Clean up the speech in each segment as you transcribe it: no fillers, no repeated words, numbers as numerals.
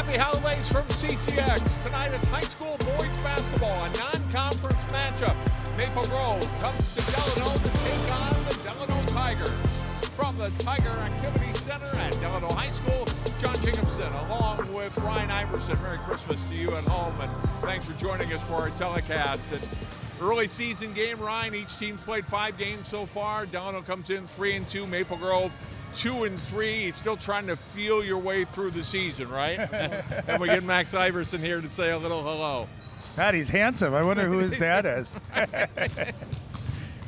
Happy holidays from CCX. Tonight it's high school boys basketball, a non-conference matchup. Maple Grove comes to Delano to take on the Delano Tigers. From the Tiger Activity Center at Delano High School, John Jacobson along with Ryan Iverson. Merry Christmas to you at home, and thanks for joining us for our telecast. And early season game, Ryan, each team's played 5 games so far. Delano comes in 3-2, Maple Grove 2-3. Still trying to feel your way through the season, right? And we get Max Iverson here to say a little hello. God, he's handsome. I wonder who his dad is.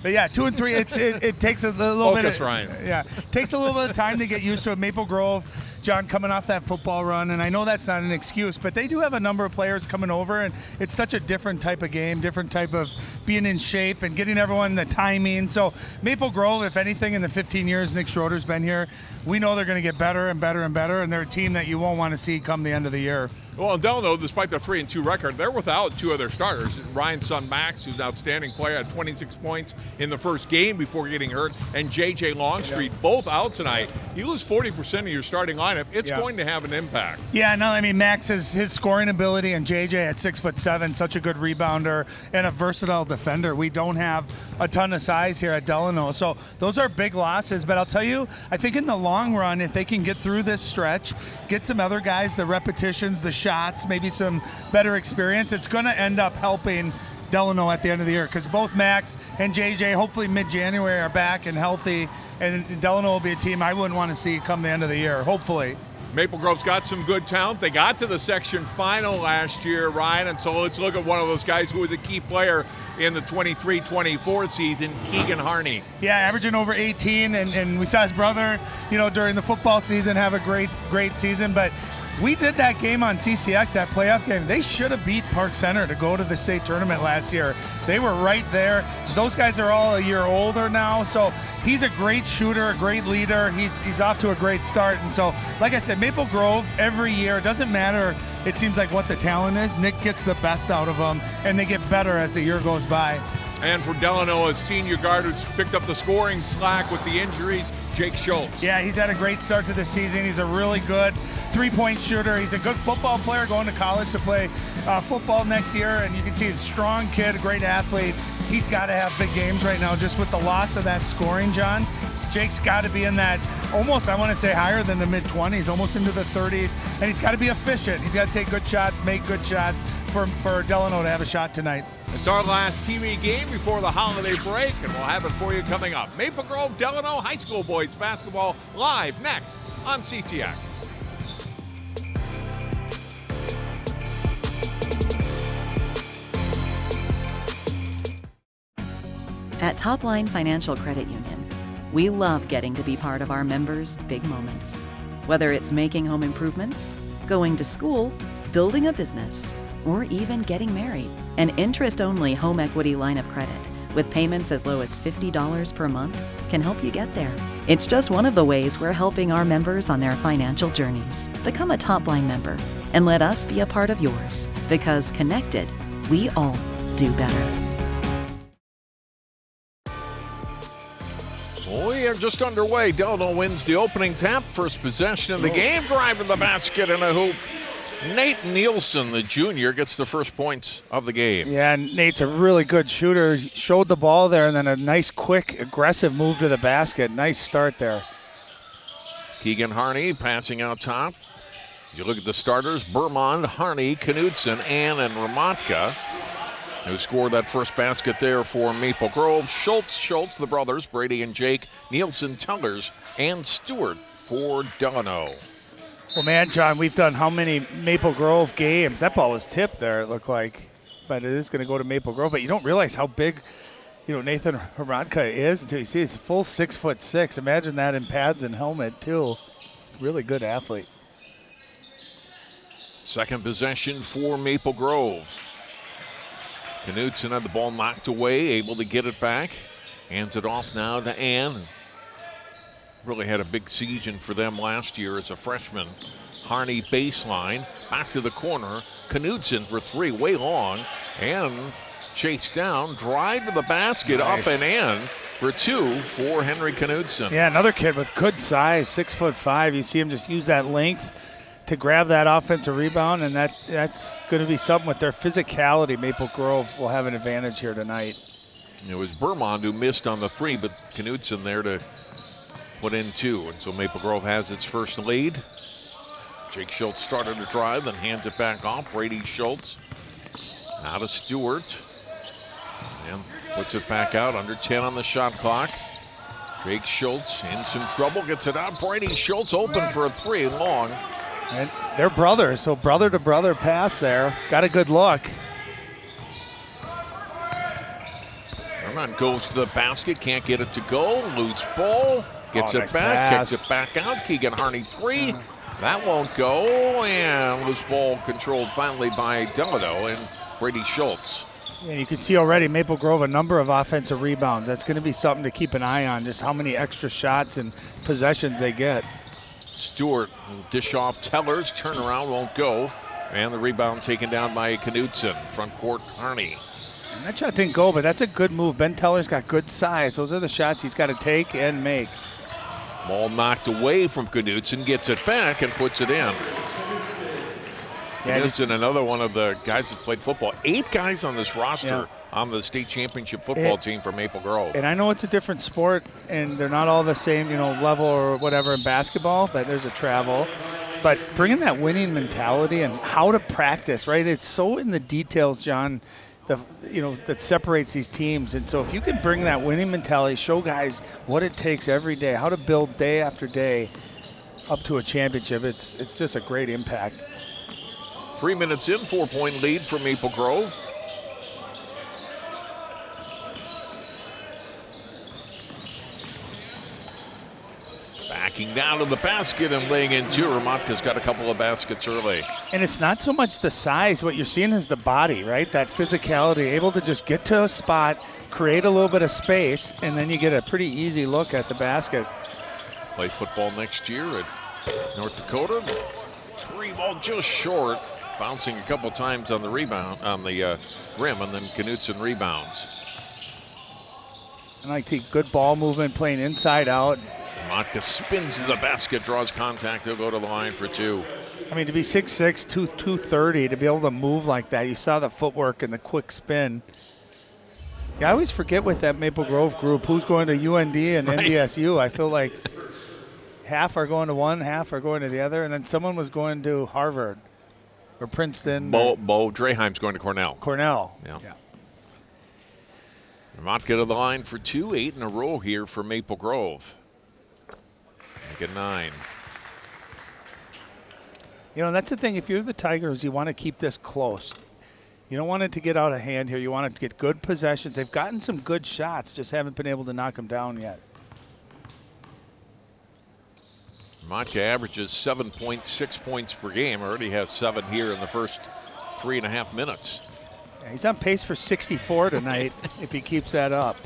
But yeah, 2-3. It takes a little bit. Focus, Ryan. Yeah, takes a little bit of time to get used to it. Maple Grove, John, coming off that football run, and I know that's not an excuse, but they do have a number of players coming over, and it's such a different type of game, different type of being in shape and getting everyone the timing. So Maple Grove, if anything, in the 15 years Nick Schroeder's been here, we know they're going to get better and better and better, and they're a team that you won't want to see come the end of the year. Well, Delano, despite the 3-2 record, they're without 2 of their starters. Ryan's son Max, who's an outstanding player, had 26 points in the first game before getting hurt, and J.J. Longstreet, both out tonight. You lose 40% of your starting lineup, it's going to have an impact. Yeah, no, I mean, Max, his scoring ability, and J.J. at 6'7", such a good rebounder and a versatile defender. We don't have a ton of size here at Delano, so those are big losses. But I'll tell you, I think in the long run, if they can get through this stretch, get some other guys the repetitions, the shots, maybe some better experience, it's going to end up helping Delano at the end of the year, because both Max and JJ hopefully mid-January are back and healthy, and Delano will be a team I wouldn't want to see come the end of the year, hopefully. Maple Grove's got some good talent. They got to the section final last year, Ryan, and so let's look at one of those guys who was a key player in the 23-24 season, Keegan Harney. Yeah, averaging over 18, and we saw his brother, during the football season have a great season, but we did that game on CCX, that playoff game. They should have beat Park Center to go to the state tournament last year. They were right there. Those guys are all a year older now, so he's a great shooter, a great leader. He's off to a great start. And so, like I said, Maple Grove every year, it doesn't matter, it seems like what the talent is. Nick gets the best out of them, and they get better as the year goes by. And for Delano, a senior guard who's picked up the scoring slack with the injuries, Jake Schultz. Yeah, he's had a great start to the season. He's a really good three-point shooter. He's a good football player going to college to play football next year, and you can see he's a strong kid, a great athlete. He's got to have big games right now just with the loss of that scoring, John. Jake's got to be in that almost, I want to say, higher than the mid-20s, almost into the 30s, and he's got to be efficient. He's got to take good shots, make good shots for Delano to have a shot tonight. It's our last TV game before the holiday break, and we'll have it for you coming up. Maple Grove Delano High School boys basketball live next on CCX. At Topline Financial Credit Union, we love getting to be part of our members' big moments. Whether it's making home improvements, going to school, building a business, or even getting married. An interest-only home equity line of credit with payments as low as $50 per month can help you get there. It's just one of the ways we're helping our members on their financial journeys. Become a Topline member and let us be a part of yours, because connected, we all do better. We are just underway. Delano wins the opening tap, first possession of the game, driving the basket in a hoop. Nate Nielsen, the junior, gets the first points of the game. Yeah, Nate's a really good shooter. He showed the ball there, and then a nice, quick, aggressive move to the basket. Nice start there. Keegan Harney passing out top. You look at the starters, Bermond, Harney, Knudsen, Ann, and Ramatka, who scored that first basket there for Maple Grove. Schultz, the brothers, Brady and Jake, Nielsen, Tellers, and Stewart for Delano. Well, man, John, we've done how many Maple Grove games? That ball was tipped there, it looked like. But it is going to go to Maple Grove. But you don't realize how big, Nathan Haradka is until you see he's full 6'6". Imagine that in pads and helmet, too. Really good athlete. Second possession for Maple Grove. Knudsen had the ball knocked away, able to get it back. Hands it off now to Ann. Really had a big season for them last year as a freshman. Harney baseline, back to the corner. Knudsen for 3, way long. And chased down, drive to the basket, nice. Up and in for 2 for Henry Knudsen. Yeah, another kid with good size, 6'5". You see him just use that length to grab that offensive rebound, and that's going to be something with their physicality. Maple Grove will have an advantage here tonight. It was Bermond who missed on the 3, but Knudsen there to put in 2. And so Maple Grove has its first lead. Jake Schultz started to drive, then hands it back off. Brady Schultz now to Stewart. And puts it back out, under 10 on the shot clock. Jake Schultz in some trouble, gets it out. Brady Schultz open for a 3 long. And they're brothers, so brother to brother pass there. Got a good look. Vermont goes to the basket, can't get it to go. Loose ball, gets it nice back, pass. kicks it back out. Keegan Harney 3. That won't go. And loose ball controlled finally by Delano and Brady Schultz. And you can see already Maple Grove a number of offensive rebounds. That's going to be something to keep an eye on, just how many extra shots and possessions they get. Stewart will dish off Tellers, turnaround won't go. And the rebound taken down by Knudsen, front court Harney. And that shot didn't go, but that's a good move. Ben Teller's got good size. Those are the shots he's got to take and make. Ball knocked away from Knudsen, gets it back and puts it in. Yeah, Knudsen, another one of the guys that played football. 8 guys on this roster on the state championship football team for Maple Grove. And I know it's a different sport, and they're not all the same, level or whatever in basketball, but there's a travel. But bringing that winning mentality and how to practice, right? It's so in the details, John, that separates these teams. And so if you can bring that winning mentality, show guys what it takes every day, how to build day after day up to a championship, it's just a great impact. 3 minutes in, 4-point lead for Maple Grove. Backing down to the basket and laying in 2. Ramatka's got a couple of baskets early. And it's not so much the size. What you're seeing is the body, right? That physicality, able to just get to a spot, create a little bit of space, and then you get a pretty easy look at the basket. Play football next year at North Dakota. 3 ball just short. Bouncing a couple times on the rebound, on the rim, and then Knudsen rebounds. And I think good ball movement, playing inside out. Matka spins to the basket, draws contact. He'll go to the line for 2. I mean, to be 6'6", 230, to be able to move like that, you saw the footwork and the quick spin. Yeah, I always forget with that Maple Grove group who's going to UND and NDSU. I feel like half are going to one, half are going to the other, and then someone was going to Harvard. Or Princeton. Bo Draheim's going to Cornell. Cornell. Yeah. Matka to the line for 2, 8 in a row here for Maple Grove. Make it 9. That's the thing. If you're the Tigers, you want to keep this close. You don't want it to get out of hand here. You want it to get good possessions. They've gotten some good shots, just haven't been able to knock them down yet. Matka averages 7.6 points per game. Already has 7 here in the first 3.5 minutes. Yeah, he's on pace for 64 tonight if he keeps that up.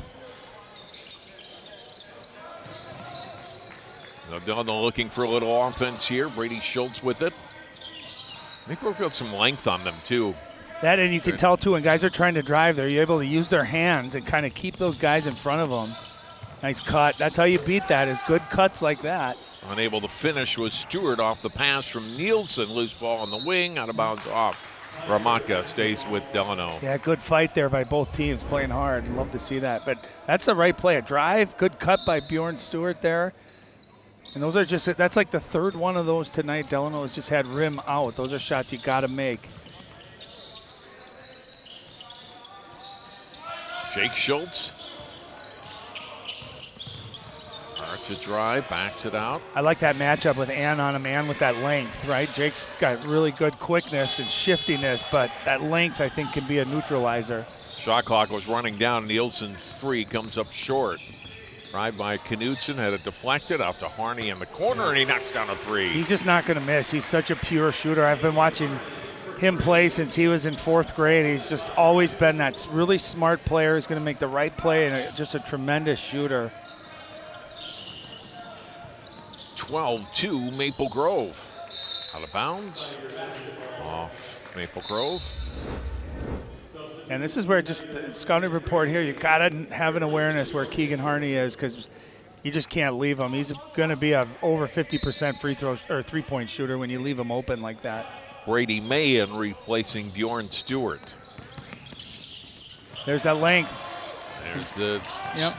Delano looking for a little offense here. Brady Schultz with it. Maple Grove got some length on them too. That, and you can tell too, when guys are trying to drive there, you're able to use their hands and kind of keep those guys in front of them. Nice cut. That's how you beat that, is good cuts like that. Unable to finish was Stewart off the pass from Nielsen. Loose ball on the wing, out of bounds off. Ramatka stays with Delano. Yeah, good fight there by both teams, playing hard. Love to see that. But that's the right play. A drive, good cut by Bjorn Stewart there. And those are just, that's like the third one of those tonight. Delano has just had rim out. Those are shots you got to make. Jake Schultz. Hard to drive, backs it out. I like that matchup with Ann on him, Ann with that length, right? Jake's got really good quickness and shiftiness, but that length, I think, can be a neutralizer. Shot clock was running down. Nielsen's 3 comes up short. Drive by Knudsen, had it deflected out to Harney in the corner, and he knocks down a 3. He's just not going to miss. He's such a pure shooter. I've been watching him play since he was in 4th grade. He's just always been that really smart player. He's going to make the right play, and just a tremendous shooter. 12-2 Maple Grove. Out of bounds. Off Maple Grove. And this is where just the scouting report here, you got to have an awareness where Keegan Harney is, because You just can't leave him. He's going to be a over 50% free throw or 3-point shooter when you leave him open like that. Brady Mahan replacing Bjorn Stewart. There's that length. There's the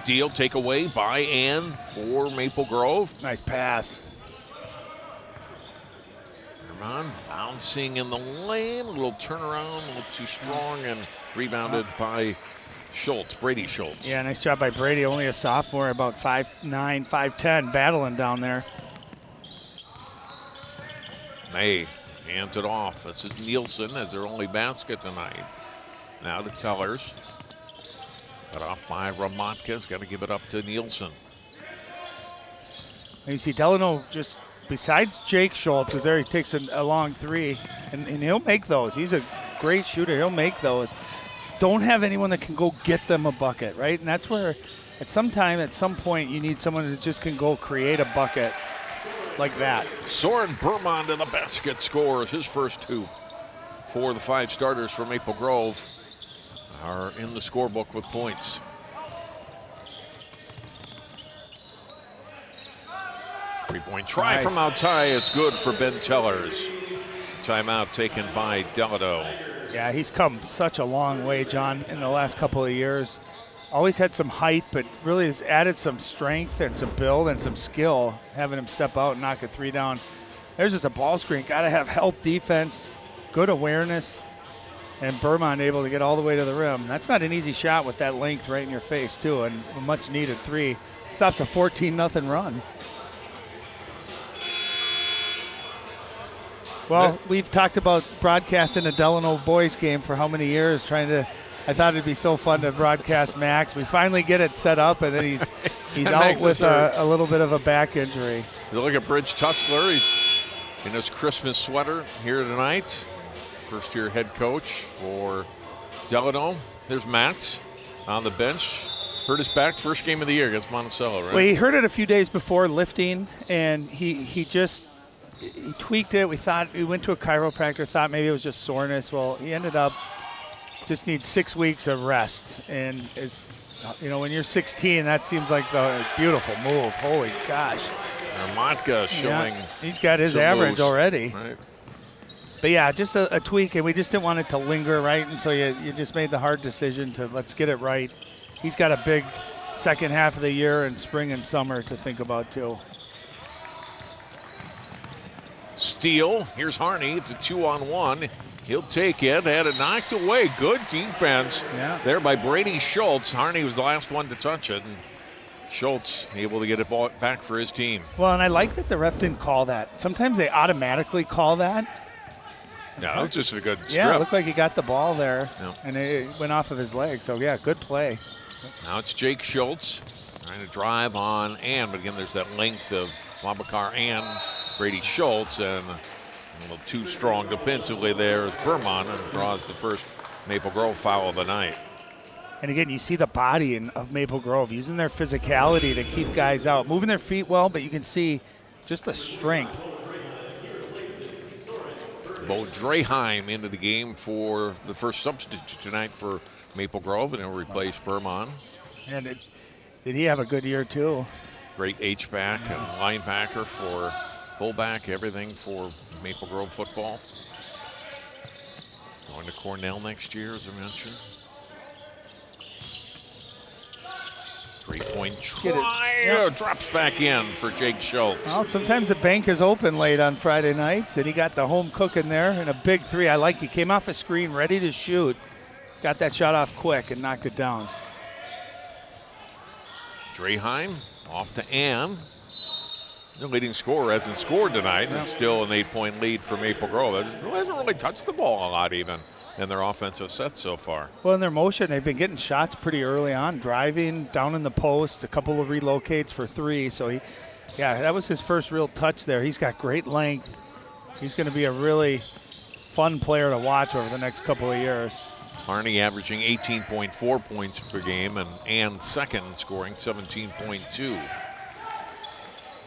steal takeaway by Ann for Maple Grove. Nice pass. Herman bouncing in the lane. A little turnaround, a little too strong, and rebounded by Schultz, Brady Schultz. Yeah, nice job by Brady. Only a sophomore, about 5'9", 5'10", battling down there. May hands it off. This is Nielsen as their only basket tonight. Now to Tellers. Cut off by Ramatka's got to give it up to Nielsen. And you see Delano just, besides Jake Schultz, is there, he takes a long three, and he'll make those. He's a great shooter. He'll make those. Don't have anyone that can go get them a bucket, right? And that's where at some point, you need someone who just can go create a bucket like that. Soren Bermond to the basket, scores his first two. 4 of the 5 starters for Maple Grove are in the scorebook with points. Three-point try from out high. It's good for Ben Tellers. Timeout taken by Delano. Yeah, he's come such a long way, John, in the last couple of years. Always had some height, but really has added some strength and some build and some skill, having him step out and knock a three down. There's just a ball screen. Got to have help defense, good awareness, and Bermond able to get all the way to the rim. That's not an easy shot with that length right in your face, too, and a much-needed three. Stops a 14-0 run. Well, we've talked about broadcasting a Delano boys game for how many years, I thought it'd be so fun to broadcast Max. We finally get it set up, and then he's out with a little bit of a back injury. You look at Bridge Tussler. He's in his Christmas sweater here tonight. First-year head coach for Delano. There's Max on the bench. Hurt his back first game of the year against Monticello, right? Well, he hurt it a few days before lifting, and he tweaked it. We went to a chiropractor, thought maybe it was just soreness. Well, he ended up just needs 6 weeks of rest. And when you're 16, that seems like the beautiful move. Holy gosh. Matka showing. Yeah, he's got his average moves already. Right. But yeah, just a tweak, and we just didn't want it to linger, right? And so you just made the hard decision to let's get it right. He's got a big second half of the year and spring and summer to think about too. Steal. Here's Harney. It's a 2-on-1. He'll take it. Had it knocked away. Good defense there by Brady Schultz. Harney was the last one to touch it. And Schultz able to get it back for his team. Well, and I like that the ref didn't call that. Sometimes they automatically call that. Yeah, it was just a good strip. Yeah, it looked like he got the ball there, and it went off of his leg. So, yeah, good play. Now it's Jake Schultz trying to drive on Ann, but again, there's that length of Wabakar and Brady Schultz, and a little too strong defensively there as Vermont draws the first Maple Grove foul of the night. And again, you see the body of Maple Grove using their physicality to keep guys out, moving their feet well, but you can see just the strength. Bo Draheim into the game for the first substitute tonight for Maple Grove, and he'll replace Bermond. And did he have a good year too? Great H-back and linebacker for fullback, everything for Maple Grove football. Going to Cornell next year, as I mentioned. Three-point try. Drops back in for Jake Schultz. Well, sometimes the bank is open late on Friday nights, and he got the home cooking there, and a big three. I like he came off a screen ready to shoot. Got that shot off quick and knocked it down. Draheim off to Ann. The leading scorer hasn't scored tonight. It's still an 8-point lead for Maple Grove. It hasn't really touched the ball a lot even in their offensive set so far. Well, in their motion, they've been getting shots pretty early on, driving down in the post, a couple of relocates for three. So, that was his first real touch there. He's got great length. He's going to be a really fun player to watch over the next couple of years. Harney averaging 18.4 points per game, and Ann second, scoring 17.2.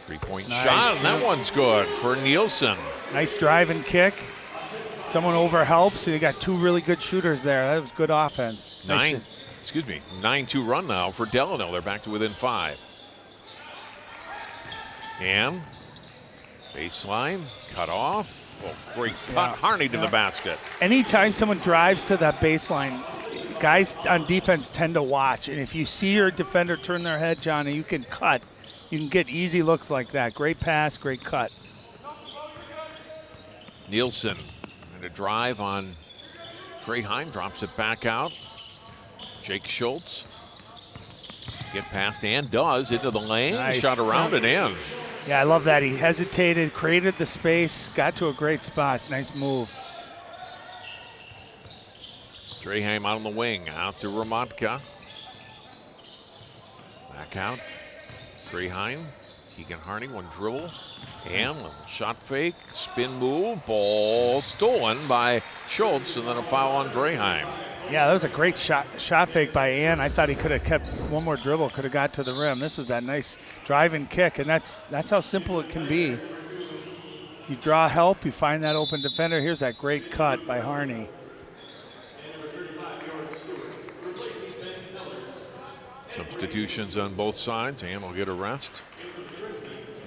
Three-point shot, and that one's good for Nielsen. Nice drive and kick. Someone overhelps, so you got two really good shooters there. That was good offense. 9-2 run now for Delano. They're back to within 5. And baseline, cut off. Oh, great cut. Harney to the basket. Anytime someone drives to that baseline, guys on defense tend to watch. And if you see your defender turn their head, Johnny, you can cut. You can get easy looks like that. Great pass, great cut. Nielsen and a drive on Draheim, drops it back out. Jake Schultz get past and does into the lane. Nice. Shot around and in. Yeah, I love that. He hesitated, created the space, got to a great spot. Nice move. Draheim out on the wing, out to Ramotka. Back out. Draheim, Keegan Harney, one dribble. And a shot fake, spin move, ball stolen by Schultz, and then a foul on Draheim. Yeah, that was a great shot fake by Ann. I thought he could have kept one more dribble, could have got to the rim. This was that nice drive and kick, and that's how simple it can be. You draw help, you find that open defender. Here's that great cut by Harney. Substitutions on both sides. Ann will get a rest.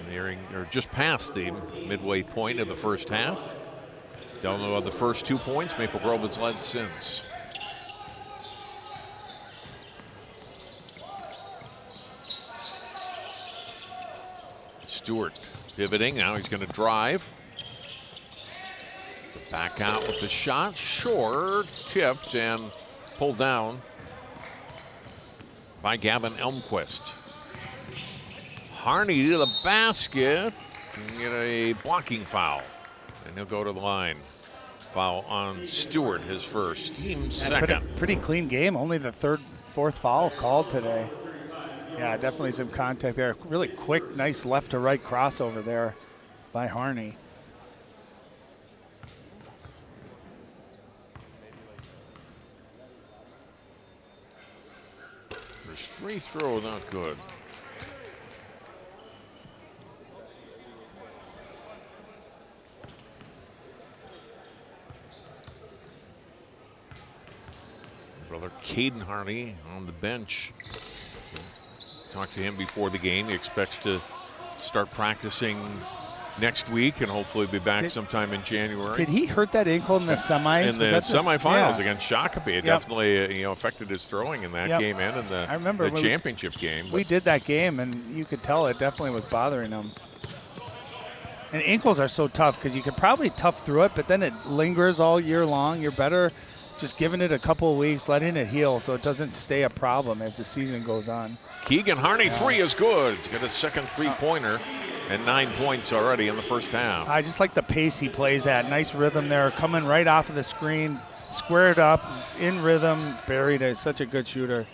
Nearing or just past the midway point of the first half. Delano on the first 2 points. Maple Grove has led since. Stewart pivoting. Now he's going to drive. Back out with the shot. Short, tipped and pulled down by Gavin Elmquist. Harney to the basket and get a blocking foul. And he'll go to the line. Foul on Stewart, his first, team second. Pretty clean game. Only the fourth foul called today. Yeah, definitely some contact there. Really quick, nice left to right crossover there by Harney. First free throw, not good. Brother Caden Harney on the bench. Talked to him before the game. He expects to start practicing next week and hopefully be back sometime in January. Did he hurt that ankle in the semis? In the semifinals against Shakopee. It definitely affected his throwing in that game and in the championship game. We did that game, and you could tell it definitely was bothering him. And ankles are so tough because you could probably tough through it, but then it lingers all year long. You're better just giving it a couple of weeks, letting it heal so it doesn't stay a problem as the season goes on. Keegan Harney, three is good. He's got his second three-pointer and 9 points already in the first half. I just like the pace he plays at. Nice rhythm there, coming right off of the screen, squared up, in rhythm, buried it. Such a good shooter.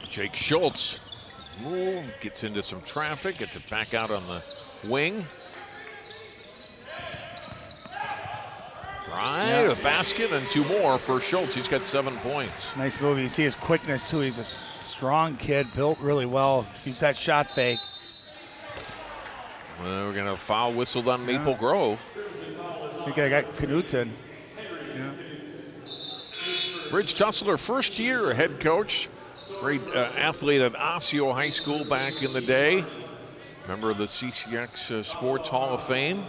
Jake Schultz gets into some traffic, gets it back out on the wing. Right, a basket and two more for Schultz. He's got 7 points. Nice move. You see his quickness, too. He's a strong kid, built really well. Use that shot fake. Well, we're going to foul whistled on Maple Grove. I think I got Knudsen. Yeah. Ridge Tussler, first year head coach. Great athlete at Osseo High School back in the day. Member of the CCX Sports Hall of Fame.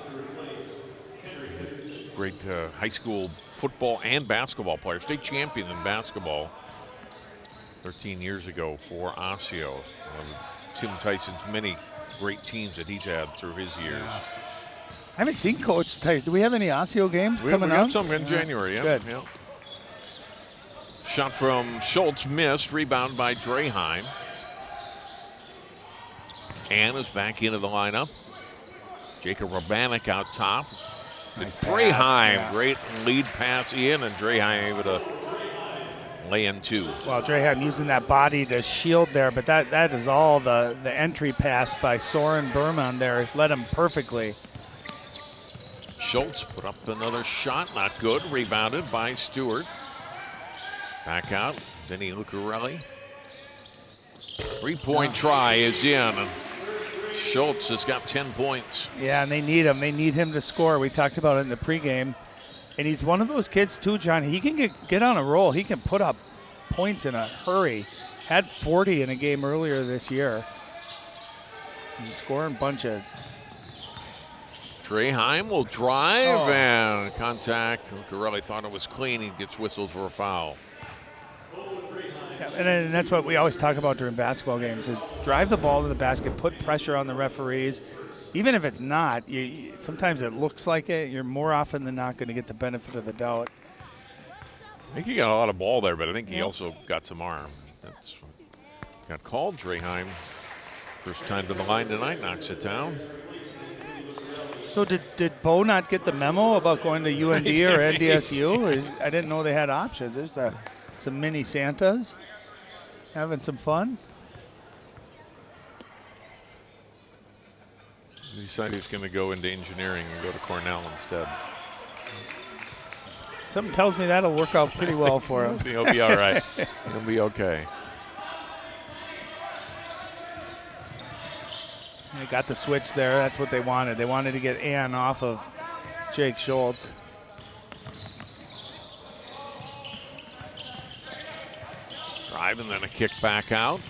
Great high school football and basketball player. State champion in basketball 13 years ago for Osseo. Tim Tyson's many great teams that he's had through his years. I haven't seen Coach Tyson. Do we have any Osseo games coming up? We got some in January, yeah. Good. Yeah. Shot from Schultz missed, rebound by Draheim. Ann is back into the lineup. Jacob Robanek out top. Nice Draheim, great lead pass in, and Draheim able to lay in two. Well, Draheim using that body to shield there, but that is all the entry pass by Soren Berman there. Led him perfectly. Schultz put up another shot, not good. Rebounded by Stewart. Back out, Vinny Lucarelli. Three-point try is in. Schultz has got 10 points. Yeah, and they need him. They need him to score. We talked about it in the pregame. And he's one of those kids, too, John. He can get on a roll. He can put up points in a hurry. Had 40 in a game earlier this year. And scoring bunches. Draheim will drive and contact. Corelli thought it was clean. He gets whistled for a foul. Yeah, and that's what we always talk about during basketball games is drive the ball to the basket, put pressure on the referees. Even if it's not, sometimes it looks like it. You're more often than not going to get the benefit of the doubt. I think he got a lot of ball there, but I think he also got some arm. That's got called. Draheim, first time to the line tonight, knocks it down. So did Bo not get the memo about going to UND or NDSU? I didn't know they had options. There's some mini Santas having some fun. He decided he's going to go into engineering and go to Cornell instead. Something tells me that'll work out pretty well for him. He'll be all right. He'll be okay. They got the switch there. That's what they wanted. They wanted to get Ann off of Jake Schultz. Drive and then a kick back out.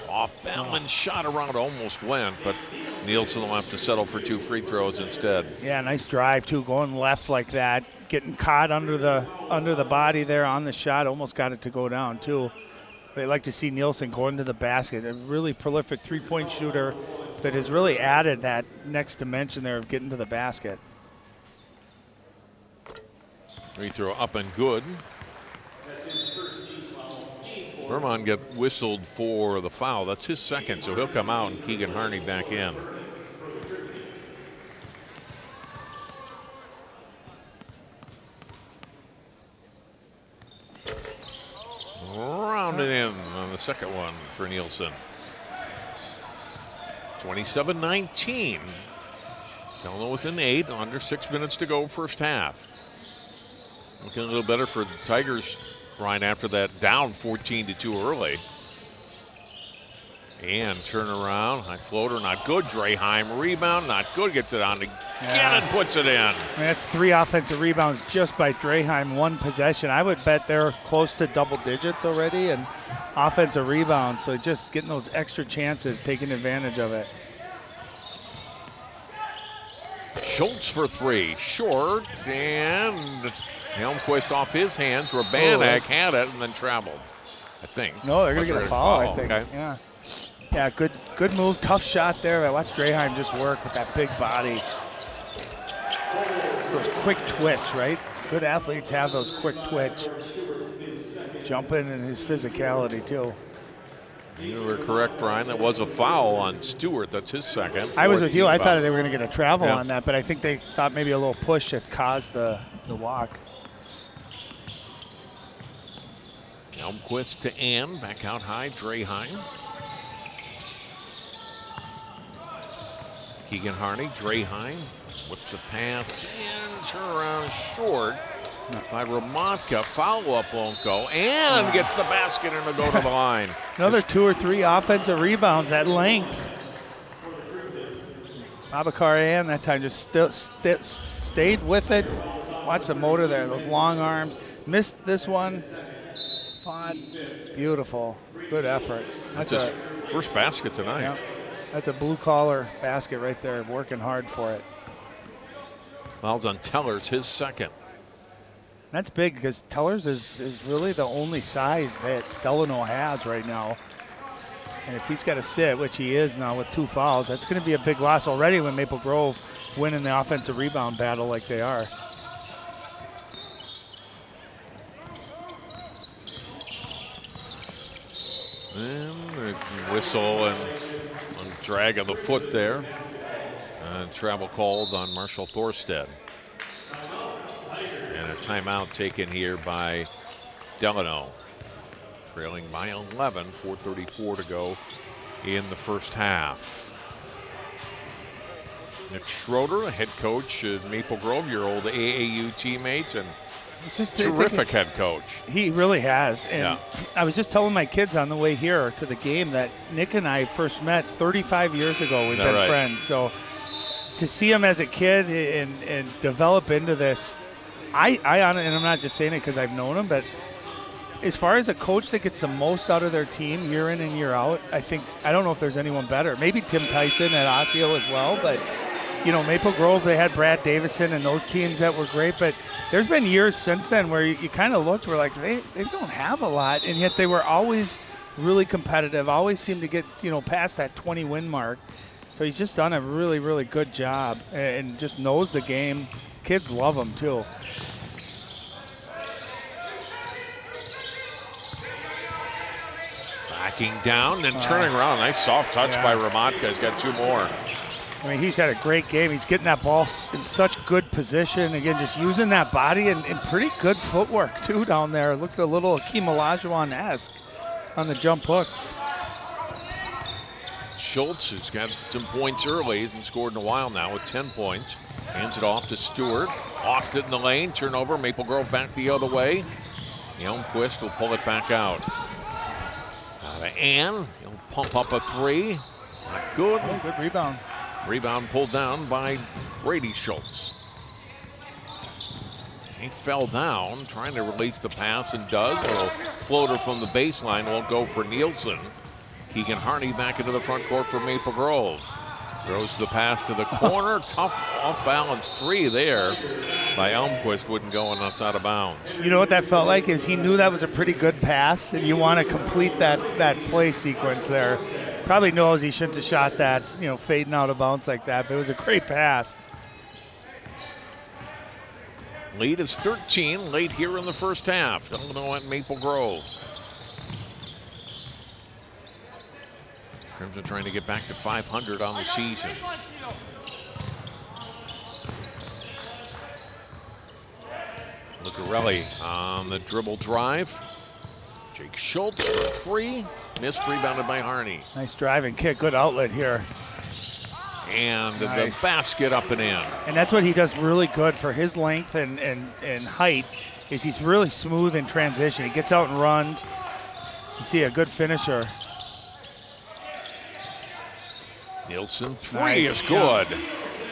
Off Bellman's shot around almost went, but Nielsen will have to settle for 2 free throws instead. Yeah, nice drive too, going left like that, getting caught under the body there on the shot, almost got it to go down too. They like to see Nielsen going to the basket, a really prolific three-point shooter that has really added that next dimension there of getting to the basket. Free throw up and good. Vermont get whistled for the foul. That's his second, so he'll come out and Keegan Harney back in. Rounded in on the second one for Nielsen. 27-19. Delano within 8, under 6 minutes to go first half. Looking a little better for the Tigers, Brian, after that down 14-2 early. And turn around, high floater, not good. Draheim rebound, not good. Gets it on again and puts it in. I mean, that's 3 offensive rebounds just by Draheim, 1 possession. I would bet they're close to double digits already and offensive rebounds. So just getting those extra chances, taking advantage of it. Schultz for 3, short, and Helmquist off his hands. Rabanek had it and then traveled, I think. No, they're going to get a foul, I think. Okay. Yeah. Yeah, good move, tough shot there. I watched Draheim just work with that big body. It's those quick twitch, right? Good athletes have those quick twitch. Jumping and his physicality, too. You were correct, Brian. That was a foul on Stewart. That's his second. I was with you. I thought they were going to get a travel on that, but I think they thought maybe a little push had caused the walk. Helmquist to Ann, back out high, Draheim. Keegan Harney, Draheim, whips a pass in, turn around short by Ramotka. Follow-up won't go, and gets the basket and will go to the line. Another 2 or 3 offensive rebounds at length. Babakar Ann that time just stayed with it. Watch the motor there, those long arms. Missed this one. Fought. Beautiful. Good effort. That's his first basket tonight. Yeah. That's a blue-collar basket right there, working hard for it. Fouls on Tellers, his second. That's big because Tellers is really the only size that Delano has right now. And if he's got to sit, which he is now with 2 fouls, that's going to be a big loss already when Maple Grove win in the offensive rebound battle like they are. And the whistle and drag of the foot there. Travel called on Marshall Thorstead. And a timeout taken here by Delano. Trailing by 11, 4:34 to go in the first half. Nick Schroeder, the head coach at Maple Grove, your old AAU teammate, and just terrific head coach. He really has. And yeah. I was just telling my kids on the way here to the game that Nick and I first met 35 years ago. We've been friends. So to see him as a kid and develop into this, and I'm not just saying it because I've known him, but as far as a coach that gets the most out of their team year in and year out, I don't know if there's anyone better. Maybe Tim Tyson at Osseo as well, but Maple Grove, they had Brad Davison and those teams that were great, but there's been years since then where you kind of looked, we're like, they don't have a lot, and yet they were always really competitive, always seemed to get, past that 20-win mark. So he's just done a really, really good job and just knows the game. Kids love him, too. Backing down, then turning around. Nice soft touch by Ramotka. He's got 2 more. I mean, he's had a great game. He's getting that ball in such good position. Again, just using that body and pretty good footwork, too, down there. Looked a little Akeem Olajuwon-esque on the jump hook. Schultz has got some points early. Hasn't scored in a while now with 10 points. Hands it off to Stewart. Lost it in the lane. Turnover. Maple Grove back the other way. Elmquist will pull it back out. To Ann. He'll pump up a 3. Not good. Oh, good rebound. Rebound pulled down by Brady Schultz. He fell down, trying to release the pass, and does. A little floater from the baseline will go for Nielsen. Keegan Harney back into the front court for Maple Grove. Throws the pass to the corner. Tough off-balance 3 there by Elmquist. Wouldn't go and that's out of bounds. You know what that felt like is he knew that was a pretty good pass, and you want to complete that play sequence there. Probably knows he shouldn't have shot that, fading out of bounds like that, but it was a great pass. Lead is 13 late here in the first half. Delano at Maple Grove. Crimson trying to get back to 500 on the season. Lucarelli on the dribble drive. Jake Schultz for 3. Missed, rebounded by Harney. Nice drive and kick. Good outlet here. And nice. The basket up and in. And that's what he does really good for his length and height, is he's really smooth in transition. He gets out and runs. You see a good finisher. Nielsen 3 is good.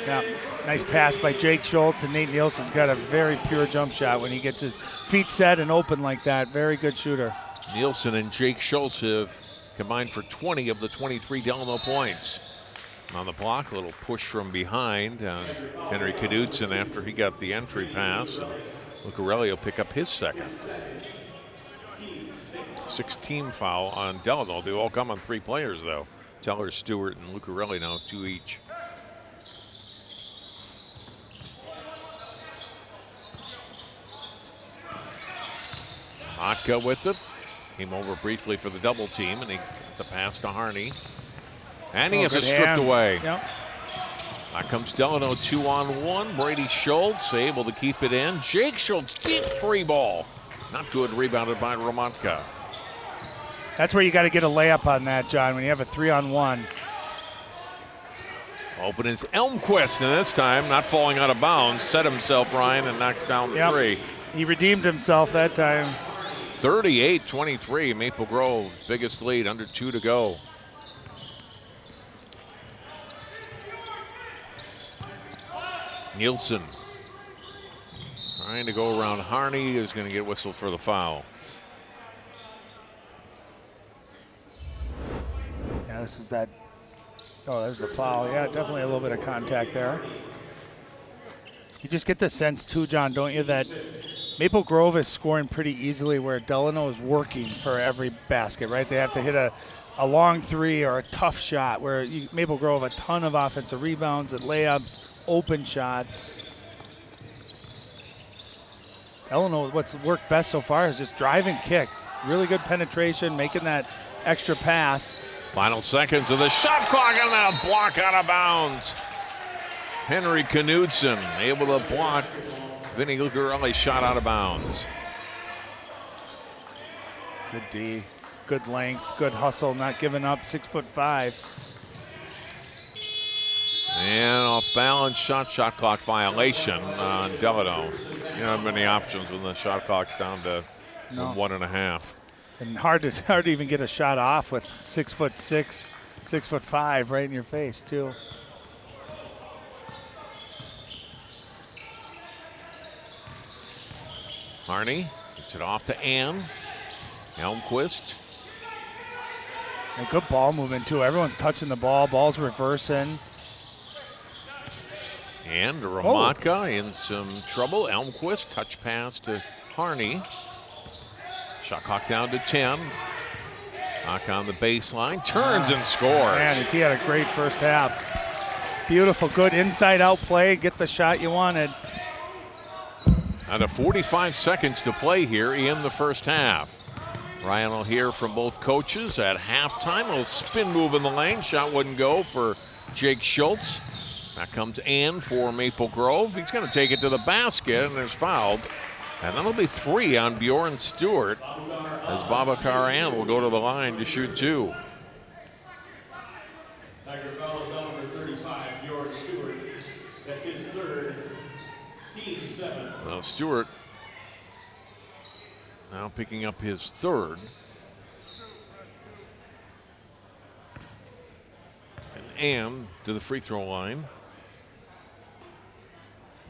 Yeah, nice pass by Jake Schultz, and Nate Nielsen's got a very pure jump shot when he gets his feet set and open like that. Very good shooter. Nielsen and Jake Schultz have combined for 20 of the 23 Delano points. On the block, a little push from behind. Henry Knudsen after he got the entry pass. And Lucarelli will pick up his second. 6-team foul on Delano. They all come on 3 players, though. Teller, Stewart, and Lucarelli now 2 each. Motka with it. Came over briefly for the double team, and he got the pass to Harney. And he has it stripped away. Yep. Out comes Delano 2-on-1. Brady Schultz able to keep it in. Jake Schultz, deep free ball. Not good, rebounded by Ramotka. That's where you got to get a layup on that, John, when you have a 3-on-1. Open is Elmquist, and this time not falling out of bounds. Set himself, Ryan, and knocks down the 3. He redeemed himself that time. 38-23, Maple Grove, biggest lead, under 2 to go. Nielsen trying to go around Harney, who's going to get whistled for the foul. Yeah, this is that. Oh, there's a foul. Yeah, definitely a little bit of contact there. You just get the sense, too, John, don't you, that Maple Grove is scoring pretty easily where Delano is working for every basket, right? They have to hit a long 3 or a tough shot where Maple Grove a ton of offensive rebounds and layups, open shots. Delano, what's worked best so far is just drive and kick. Really good penetration, making that extra pass. Final seconds of the shot clock, and then a block out of bounds. Henry Knudsen able to block Vinny Lucarelli's shot out of bounds. Good D, good length, good hustle, not giving up, 6'5". And off balance shot clock violation on Delano. You don't have many options when the shot clock's down to 1.5. And hard to even get a shot off with 6'6", 6'5", right in your face too. Harney gets it off to Ann. Elmquist. And good ball movement, too. Everyone's touching the ball. Ball's reversing. And Ramatka in some trouble. Elmquist, touch pass to Harney. Shot clock down to 10. Knock on the baseline, turns and scores. Man, he had a great first half. Beautiful, good inside-out play. Get the shot you wanted. Out of 45 seconds to play here in the first half. Ryan will hear from both coaches at halftime. A little spin move in the lane. Shot wouldn't go for Jake Schultz. Back comes Ann for Maple Grove. He's going to take it to the basket, and there's fouled. And that'll be 3 on Bjorn Stewart, as Babakar Ann will go to the line to shoot 2. Tiger foul is on number 35, Bjorn Stewart. That's his third, team 7. Well, Stewart now picking up his third. And Ann to the free throw line.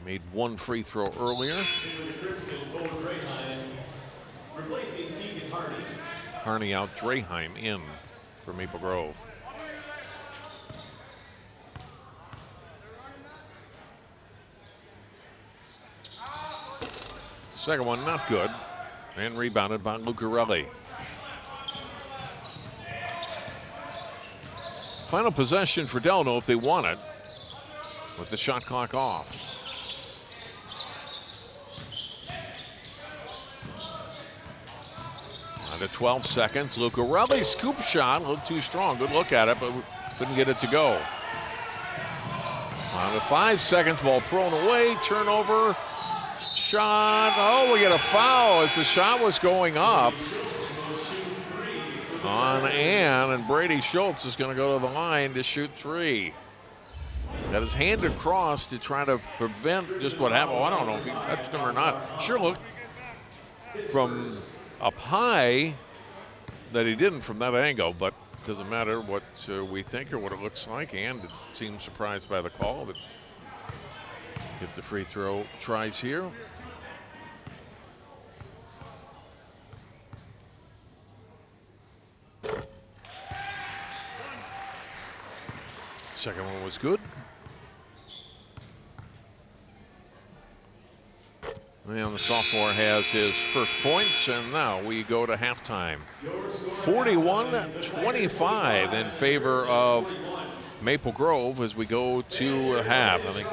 Made one free throw earlier. Replacing Keegan Harney. Harney out, Draheim in for Maple Grove. Second one not good, and rebounded by Lucarelli. Final possession for Delano if they want it, with the shot clock off. Under 12 seconds, Lucarelli scoop shot, a little too strong. Good look at it, but couldn't get it to go. Under 5 seconds, ball thrown away, turnover, shot. Oh, we get a foul as the shot was going up on Ann, and Brady Schultz is going to go to the line to shoot 3. Got his hand across to try to prevent just what happened. Oh, I don't know if he touched him or not. Sure looked from up high that he didn't from that angle, but it doesn't matter what we think or what it looks like. And it seems surprised by the call, but get the free throw tries here. Second one was good. And the sophomore has his first points, and now we go to halftime. 41-25 in favor of Maple Grove as we go to half. I think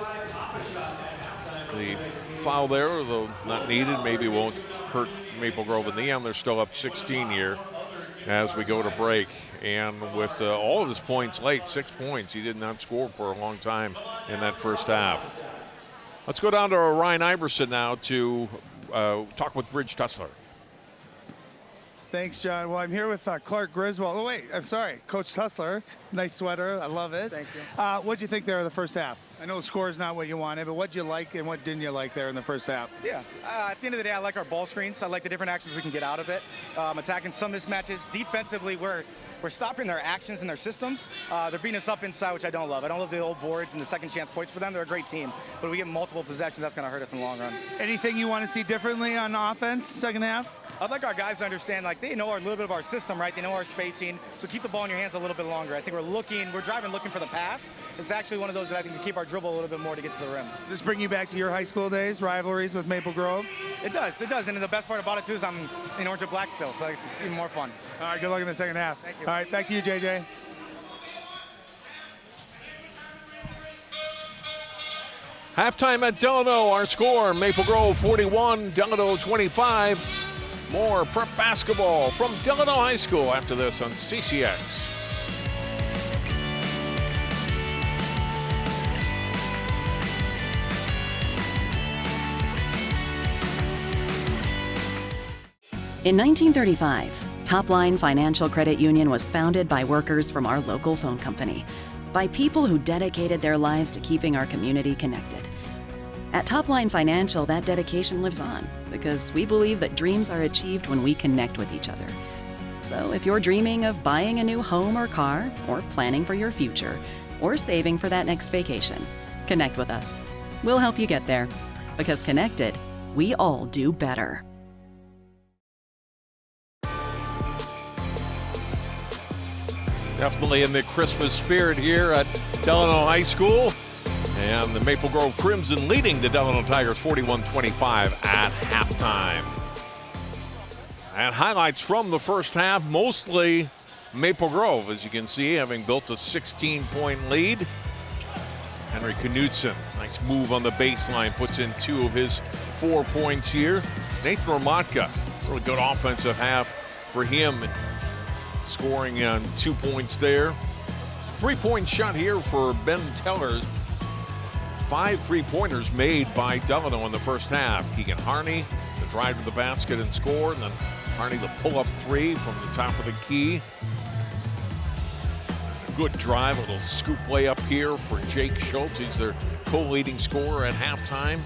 the foul there, though not needed, maybe won't hurt Maple Grove in the end. They're still up 16 here as we go to break. And with all of his points late, 6 points, he did not score for a long time in that first half. Let's go down to Ryan Iverson now to talk with Bridge Tussler. Thanks, John. Well, I'm here with Clark Griswold. Oh, wait, I'm sorry. Coach Tussler. Nice sweater. I love it. Thank you. What'd you think there in the first half? I know the score is not what you wanted, but what'd you like and what didn't you like there in the first half? Yeah, at the end of the day, I like our ball screens. I like the different actions we can get out of it. Attacking some mismatches. Defensively, we're stopping their actions and their systems. They're beating us up inside, which I don't love. I don't love the old boards and the second chance points for them. They're a great team. But we get multiple possessions, that's going to hurt us in the long run. Anything you want to see differently on offense, second half? I'd like our guys to understand, like, they know a little bit of our system, right? They know our spacing, so keep the ball in your hands a little bit longer. I think we're driving looking for the pass. It's actually one of those that I think we keep our dribble a little bit more to get to the rim. Does this bring you back to your high school days, rivalries with Maple Grove? It does. And the best part about it, too, is I'm in orange and black still, so it's even more fun. All right, good luck in the second half. Thank you. All right, back to you, JJ. Halftime at Delano, our score, Maple Grove 41, Delano 25. More prep basketball from Delano High School after this on CCX. In 1935, Topline Financial Credit Union was founded by workers from our local phone company, by people who dedicated their lives to keeping our community connected. At Topline Financial, that dedication lives on because we believe that dreams are achieved when we connect with each other. So if you're dreaming of buying a new home or car, or planning for your future, or saving for that next vacation, connect with us. We'll help you get there, because connected, we all do better. Definitely in the Christmas spirit here at Delano High School. And the Maple Grove Crimson leading the Delano Tigers 41-25 at halftime. And highlights from the first half, mostly Maple Grove, as you can see, having built a 16-point lead. Henry Knudsen, nice move on the baseline, puts in 2 of his 4 points here. Nathan Romatka, really good offensive half for him, scoring 2 points there. 3-point shot here for Ben Tellers. 5 3-pointers made by Delano in the first half. Keegan Harney, the drive to the basket and score, and then Harney the pull-up 3 from the top of the key. A good drive, a little scoop layup here for Jake Schultz. He's their co-leading scorer at halftime.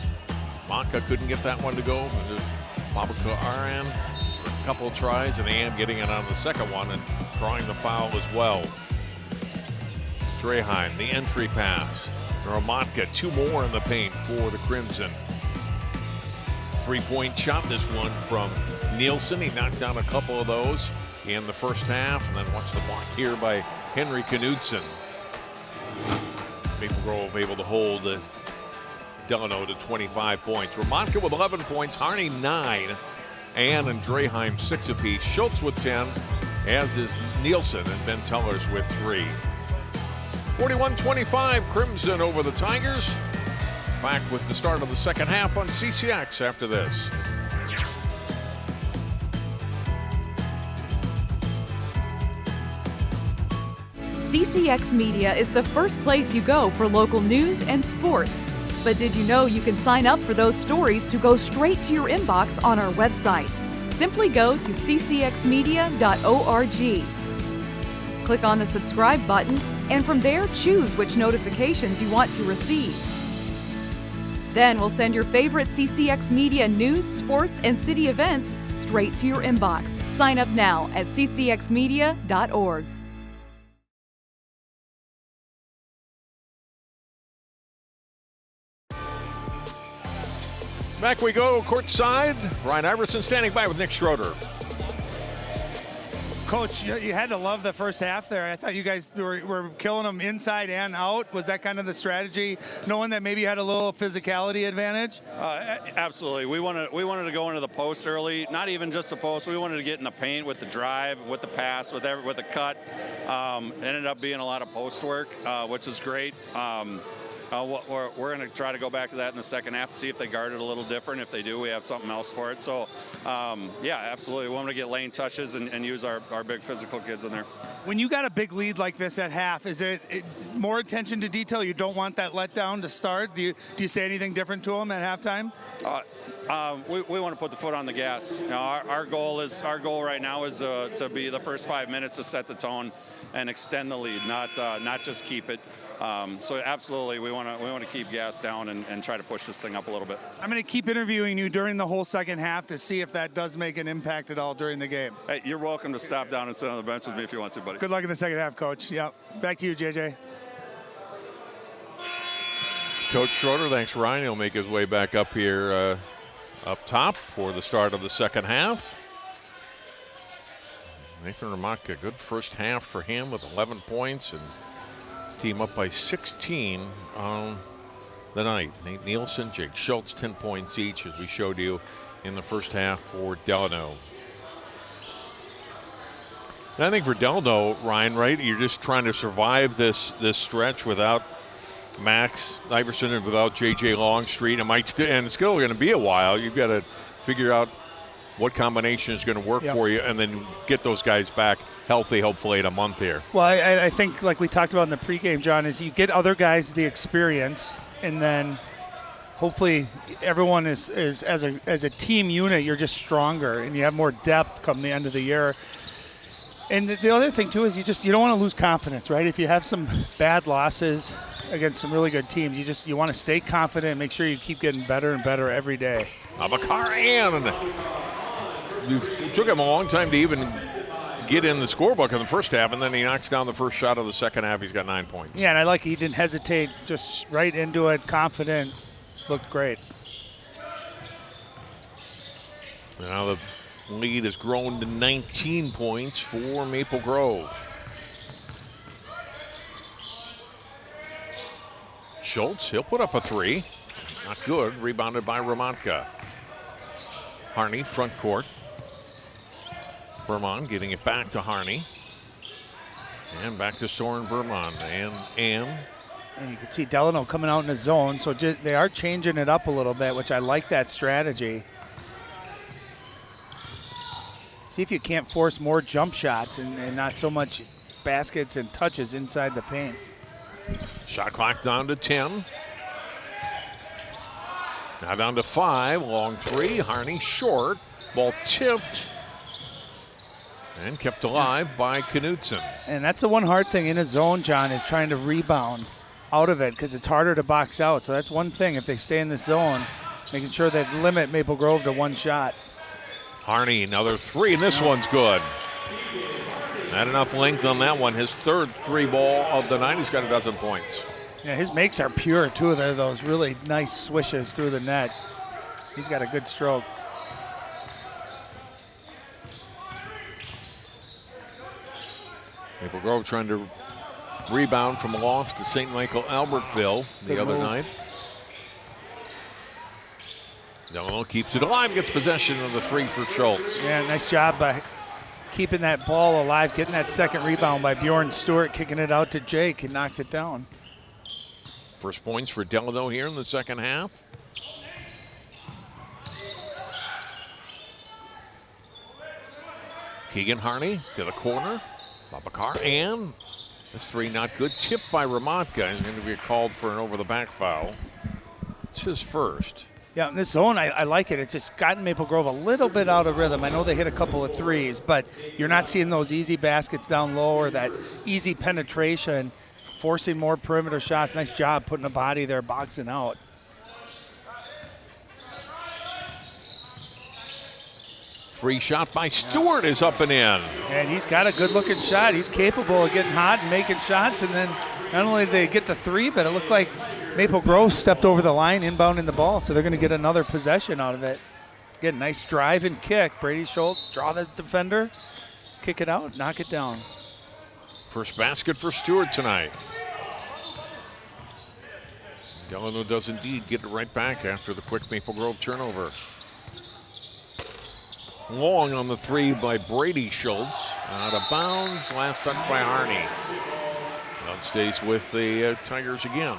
Maka couldn't get that one to go. Babaka Aran, a couple of tries, and Ann getting it on the second one and drawing the foul as well. Dreheim, the entry pass. Romatka, 2 more in the paint for the Crimson. 3-point shot, this one from Nielsen. He knocked down a couple of those in the first half, and then watch the block here by Henry Knudsen. Maple Grove able to hold Delano to 25 points. Romatka with 11 points, Harney 9, Ann and Dreheim 6 apiece. Schultz with 10, as is Nielsen, and Ben Tellers with 3. 41-25, Crimson over the Tigers. Back with the start of the second half on CCX after this. CCX Media is the first place you go for local news and sports. But did you know you can sign up for those stories to go straight to your inbox on our website? Simply go to ccxmedia.org. Click on the subscribe button, and from there choose which notifications you want to receive. Then we'll send your favorite CCX Media news, sports, and city events straight to your inbox. Sign up now at ccxmedia.org. Back we go, courtside. Ryan Iverson standing by with Nick Schroeder. Coach, you had to love the first half there. I thought you guys were killing them inside and out. Was that kind of the strategy, knowing that maybe you had a little physicality advantage? Absolutely. We wanted to go into the post early. Not even just the post. We wanted to get in the paint with the drive, with the pass, with the cut. Ended up being a lot of post work, which is great. We're going to try to go back to that in the second half, see if they guard it a little different. If they do, we have something else for it. So, yeah, absolutely. We want to get lane touches and use our big physical kids in there. When you got a big lead like this at half, is it more attention to detail? You don't want that letdown to start? Do you say anything different to them at halftime? We want to put the foot on the gas. You know, our goal right now is to be the first 5 minutes to set the tone and extend the lead, not just keep it. So absolutely, we want to keep gas down and try to push this thing up a little bit. I'm going to keep interviewing you during the whole second half to see if that does make an impact at all during the game. Hey, you're welcome to stop down and sit on the bench with me if you want to, buddy. Good luck in the second half, Coach. Yep. Back to you, JJ. Coach Schroeder, thanks, Ryan. He'll make his way back up here up top for the start of the second half. Nathan Romatka, good first half for him with 11 points, and his team up by 16 on the night. Nate Nielsen, Jake Schultz, 10 points each, as we showed you in the first half for Delano. And I think for Delano, Ryan, right, you're just trying to survive this stretch without Max Iverson and without J.J. Longstreet. And it's still going to be a while. You've got to figure out what combination is going to work for you, and then get those guys back healthy, hopefully, in a month here. Well, I think, like we talked about in the pregame, John, is you get other guys the experience, and then hopefully everyone is as a team unit, you're just stronger, and you have more depth come the end of the year. And the other thing, too, is you don't want to lose confidence, right? If you have some bad losses against some really good teams, you want to stay confident and make sure you keep getting better and better every day. Abakarian. It took him a long time to even get in the scorebook in the first half, and then he knocks down the first shot of the second half. He's got 9 points. Yeah, and I like he didn't hesitate, just right into it, confident, looked great. Now the lead has grown to 19 points for Maple Grove. Schultz, he'll put up a three. Not good, rebounded by Romanka. Harney, front court. Berman getting it back to Harney. And back to Soren Berman. And you can see Delano coming out in the zone, so they are changing it up a little bit, which I like that strategy. See if you can't force more jump shots and not so much baskets and touches inside the paint. Shot clock down to 10. Now down to 5, long three. Harney short, ball tipped. And kept alive by Knutson. And that's the one hard thing in a zone, John, is trying to rebound out of it because it's harder to box out. So that's one thing if they stay in this zone, making sure they limit Maple Grove to one shot. Harney, another three, and this one's good. Not enough length on that one. His third three ball of the night. He's got a dozen points. Yeah, his makes are pure, too. They're those really nice swishes through the net. He's got a good stroke. Maple Grove trying to rebound from a loss to St. Michael Albertville the other night. Delano keeps it alive, gets possession of the three for Schultz. Yeah, nice job by keeping that ball alive, getting that second rebound by Bjorn Stewart, kicking it out to Jake, and knocks it down. First points for Delano here in the second half. Keegan Harney to the corner. Babacar, and this three not good. Tipped by Ramotka, and going to be called for an over-the-back foul. It's his first. Yeah, in this zone, I like it. It's just gotten Maple Grove a little bit out of rhythm. I know they hit a couple of threes, but you're not seeing those easy baskets down low or that easy penetration, forcing more perimeter shots. Nice job putting a body there, boxing out. Free shot by Stewart is up and in. And he's got a good-looking shot. He's capable of getting hot and making shots, and then not only did they get the three, but it looked like Maple Grove stepped over the line, inbounding the ball, so they're going to get another possession out of it. Get a nice drive and kick. Brady Schultz, draw the defender, kick it out, knock it down. First basket for Stewart tonight. Delano does indeed get it right back after the quick Maple Grove turnover. Long on the three by Brady Schultz. Out of bounds, last touch by Harney. That stays with the Tigers again.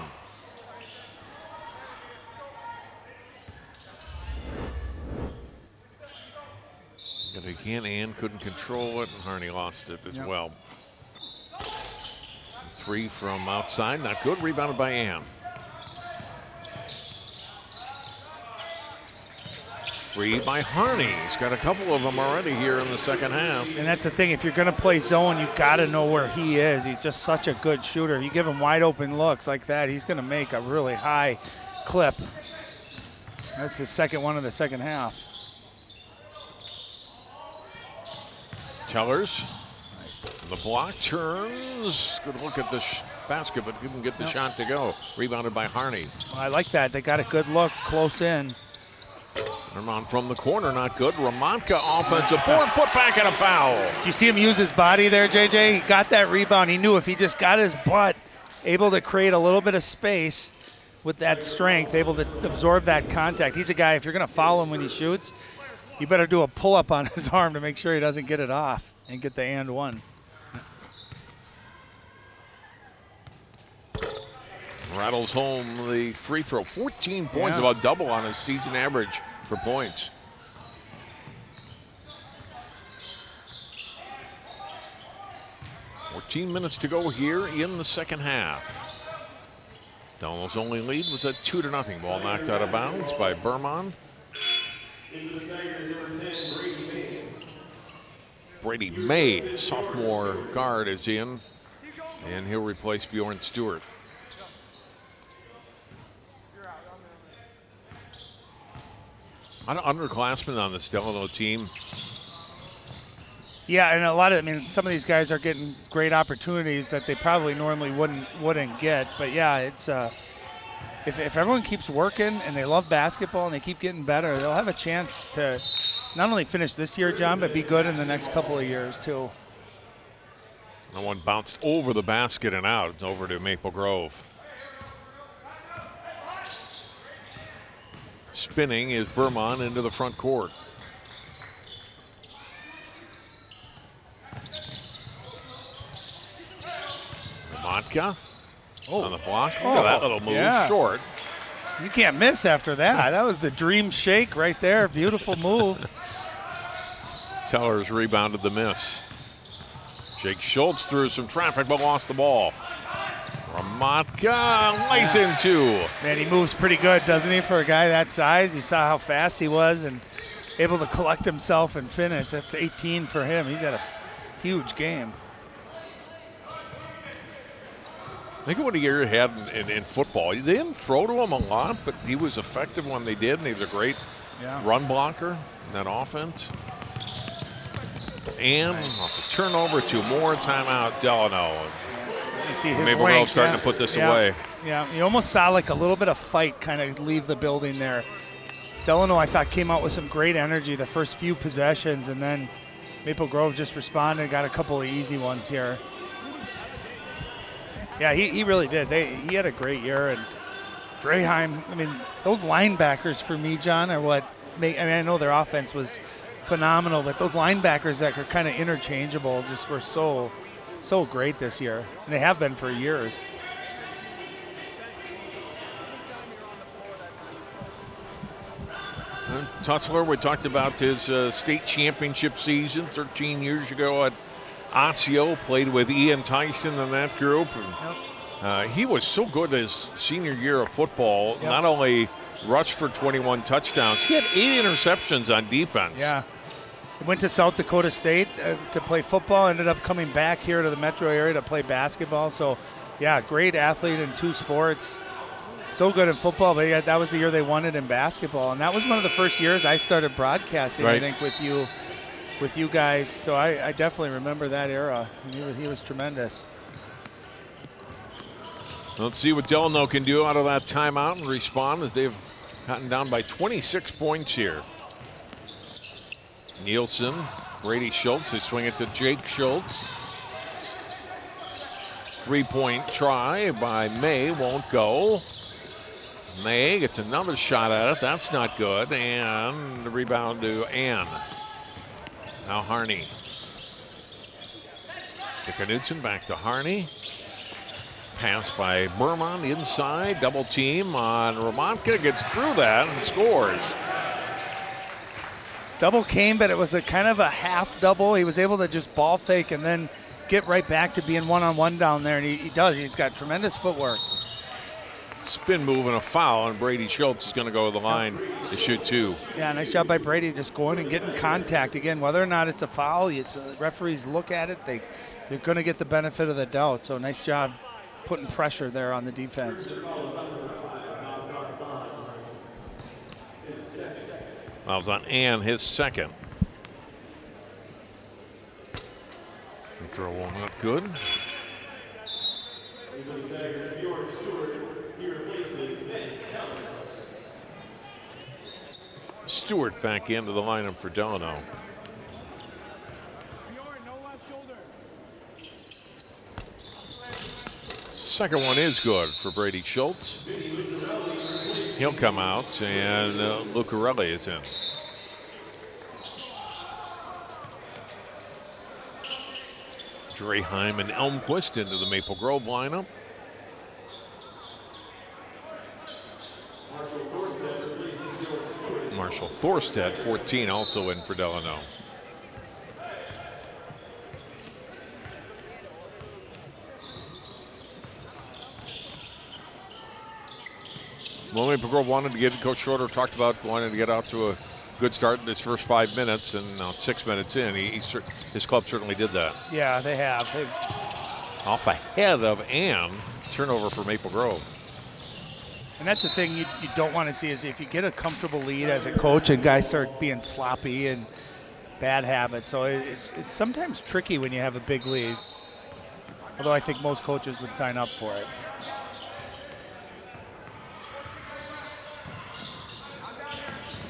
But again, Ann couldn't control it, and Harney lost it as well. Three from outside, not good, rebounded by Ann. Three by Harney. He's got a couple of them already here in the second half. And that's the thing, if you're going to play zone, you got to know where he is. He's just such a good shooter. You give him wide open looks like that, he's going to make a really high clip. That's the second one of the second half. Tellers. Nice. The block turns. Good look at the basket, but couldn't get the shot to go. Rebounded by Harney. Well, I like that. They got a good look close in. Herman from the corner, not good. Ramonka offensive board, put back and a foul. Did you see him use his body there, JJ? He got that rebound. He knew if he just got his butt, able to create a little bit of space with that strength, able to absorb that contact. He's a guy, if you're going to foul him when he shoots, you better do a pull-up on his arm to make sure he doesn't get it off and get the and one. Rattles home the free throw. 14 points, about double on his season average for points. $14 minutes to go here in the second half. Delano's only lead was a 2-0 ball knocked out of bounds by Bermond. Brady May, sophomore guard, is in, and he'll replace Bjorn Stewart. A lot of underclassmen on this Delano team. Yeah, and a lot of, some of these guys are getting great opportunities that they probably normally wouldn't get. But yeah, it's if everyone keeps working and they love basketball and they keep getting better, they'll have a chance to not only finish this year, John, but be good in the next couple of years too. No one bounced over the basket and out. It's over to Maple Grove. spinning is Bermond into the front court. Ramonka on the block. Look at that little move, short. You can't miss after that. That was the dream shake right there. Beautiful move. Tellers rebounded the miss. Jake Schultz threw some traffic but lost the ball. Ramonka lays in two. Man, he moves pretty good, doesn't he, for a guy that size? You saw how fast he was and able to collect himself and finish. That's 18 for him. He's had a huge game. Think of what a year he had in football. They didn't throw to him a lot, but he was effective when they did, and he was a great run blocker in that offense. And off the turnover to more timeout, Delano. You see his Maple Grove starting to put this away. Yeah, you almost saw like a little bit of fight kind of leave the building there. Delano, I thought, came out with some great energy the first few possessions, and then Maple Grove just responded, got a couple of easy ones here. Yeah, he really did. He had a great year, and Draheim, I mean, those linebackers for me, John, are what make, I mean, I know their offense was phenomenal, but those linebackers that are kind of interchangeable just were so great this year, and they have been for years. Tussler, we talked about his state championship season 13 years ago at Osseo, played with Ian Tyson in that group. And, he was so good his senior year of football, not only rushed for 21 touchdowns, he had 8 interceptions on defense. Yeah. He went to South Dakota State to play football, ended up coming back here to the metro area to play basketball. So, yeah, great athlete in 2 sports. So good in football, but yeah, that was the year they won it in basketball. And that was one of the first years I started broadcasting, I think, with you guys. So I definitely remember that era. He was tremendous. Let's see what Delano can do out of that timeout and respond as they've gotten down by 26 points here. Nielsen, Brady Schultz, they swing it to Jake Schultz. 3-point try by May, won't go. May gets another shot at it, that's not good, and the rebound to Ann. Now Harney. To Knutson, back to Harney. Pass by Bermond inside, double team on Ramonka, gets through that and scores. Double came, but it was a kind of a half double. He was able to just ball fake and then get right back to being one-on-one down there, and he does. He's got tremendous footwork. Spin move and a foul, and Brady Schultz is going to go to the line to shoot 2. Yeah, nice job by Brady just going and getting contact. Again, whether or not it's a foul, referees look at it, they're going to get the benefit of the doubt. So nice job putting pressure there on the defense. Fouls on Ann, his second. And throw one up good. Stewart back into the lineup for Delano. Second one is good for Brady Schultz. He'll come out, and Lucarelli is in. Draheim and Elmquist into the Maple Grove lineup. Marshall Thorstead, 14, also in for Delano. Well, Maple Grove wanted to get, Coach Schroeder talked about wanting to get out to a good start in his first 5 minutes, and now 6 minutes in, his club certainly did that. Yeah, they have. Off ahead of Ann, turnover for Maple Grove. And that's the thing you don't want to see is if you get a comfortable lead as a coach and guys start being sloppy and bad habits. So it's sometimes tricky when you have a big lead, although I think most coaches would sign up for it.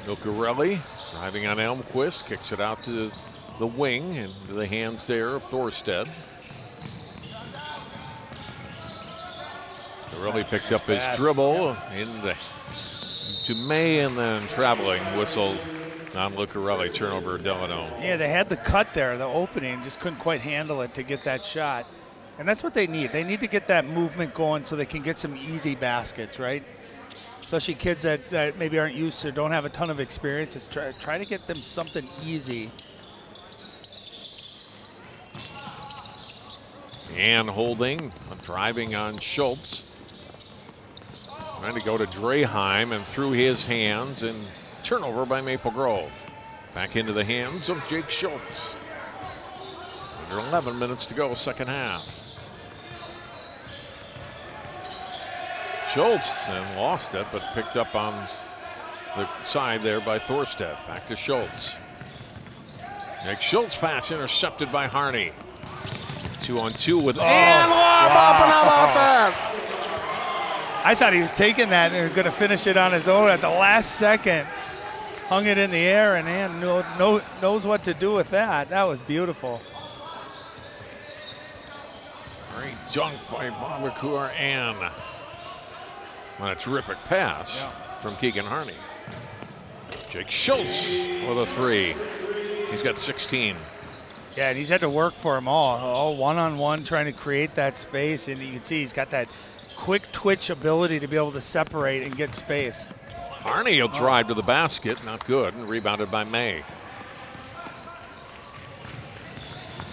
Lucarelli driving on Elmquist, kicks it out to the wing and to the hands there of Thorstead. Really picked up his dribble to May, and then traveling whistle on Lucarelli, turnover Delano. Yeah, they had the cut there, the opening, just couldn't quite handle it to get that shot. And that's what they need. They need to get that movement going so they can get some easy baskets, right? Especially kids that maybe aren't used to, don't have a ton of experience. Just try to get them something easy. And holding, driving on Schultz. Trying to go to Draheim and through his hands, and turnover by Maple Grove. Back into the hands of Jake Schultz. Under 11 minutes to go, second half. Schultz and lost it, but picked up on the side there by Thorstad. Back to Schultz. Jake Schultz pass intercepted by Harney. 2-on-2 with and lob up and how about that? I thought he was taking that and going to finish it on his own at the last second. Hung it in the air, and Ann knows what to do with that. That was beautiful. Great dunk by Babakur Ann. On a terrific pass from Keegan Harney. Jake Schultz with a three. He's got 16. Yeah, and he's had to work for them all one-on-one, trying to create that space. And you can see he's got that quick twitch ability to be able to separate and get space. Harney will drive to the basket, not good, and rebounded by May.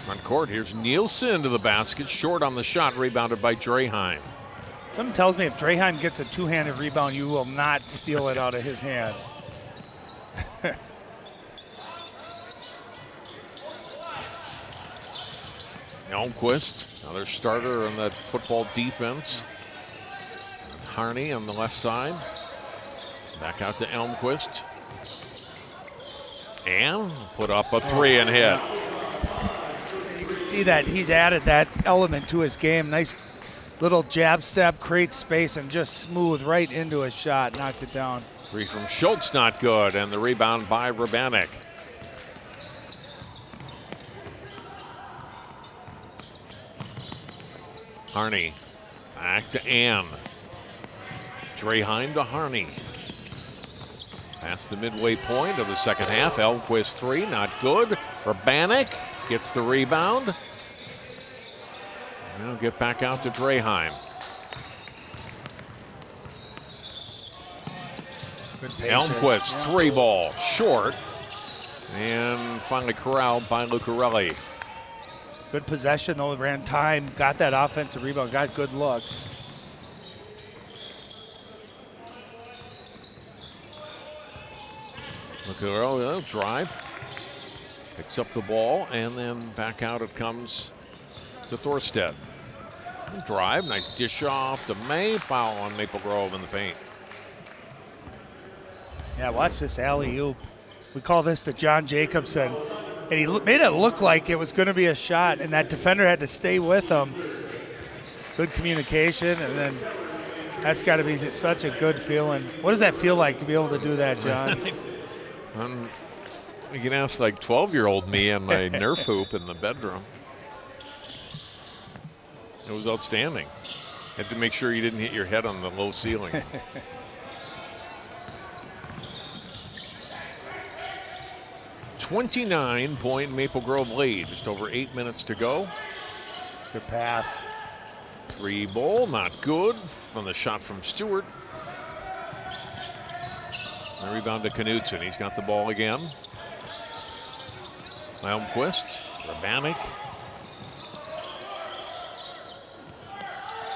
Front court, here's Nielsen to the basket, short on the shot, rebounded by Draheim. Something tells me if Draheim gets a two-handed rebound, you will not steal it out of his hands. Elmquist, another starter on that football defense. That's Harney on the left side. Back out to Elmquist. And put up a three and hit. You can see that he's added that element to his game. Nice little jab step, creates space, and just smooth right into his shot, knocks it down. Three from Schultz, not good, and the rebound by Rabanek. Harney back to Ann. Draheim to Harney. Past the midway point of the second half. Elmquist three, not good. Rabanek gets the rebound. Now get back out to Draheim. Elmquist, three ball, short. And finally corralled by Lucarelli. Good possession, though. Ran time, got that offensive rebound, got good looks. Lucarelli drive. Picks up the ball, and then back out it comes to Thorstad. Drive, nice dish off to May. Foul on Maple Grove in the paint. Yeah, watch this alley-oop. We call this the John Jacobson. And he made it look like it was going to be a shot, and that defender had to stay with him. Good communication, and then that's got to be such a good feeling. What does that feel like to be able to do that, John? You can ask like 12-year-old me on my Nerf hoop in the bedroom. It was outstanding. Had to make sure you didn't hit your head on the low ceiling. 29-point Maple Grove lead. Just over 8 minutes to go. Good pass. Three ball, not good. On the shot from Stewart. The rebound to Knutson. He's got the ball again. Elmquist, Rabanek.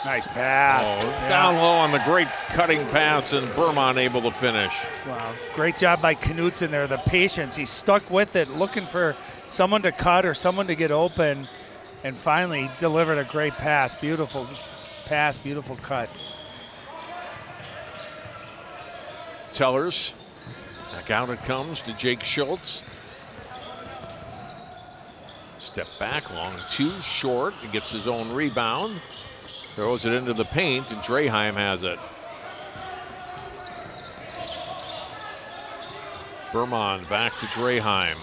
Nice pass. Down low on the great cutting pass, and Bermond able to finish. Wow, great job by Knutson there. The patience, he stuck with it, looking for someone to cut or someone to get open, and finally delivered a great pass. Beautiful pass, beautiful cut. Tellers, back out it comes to Jake Schultz. Step back, long two, short. He gets his own rebound. Throws it into the paint, and Draheim has it. Bermond back to Draheim.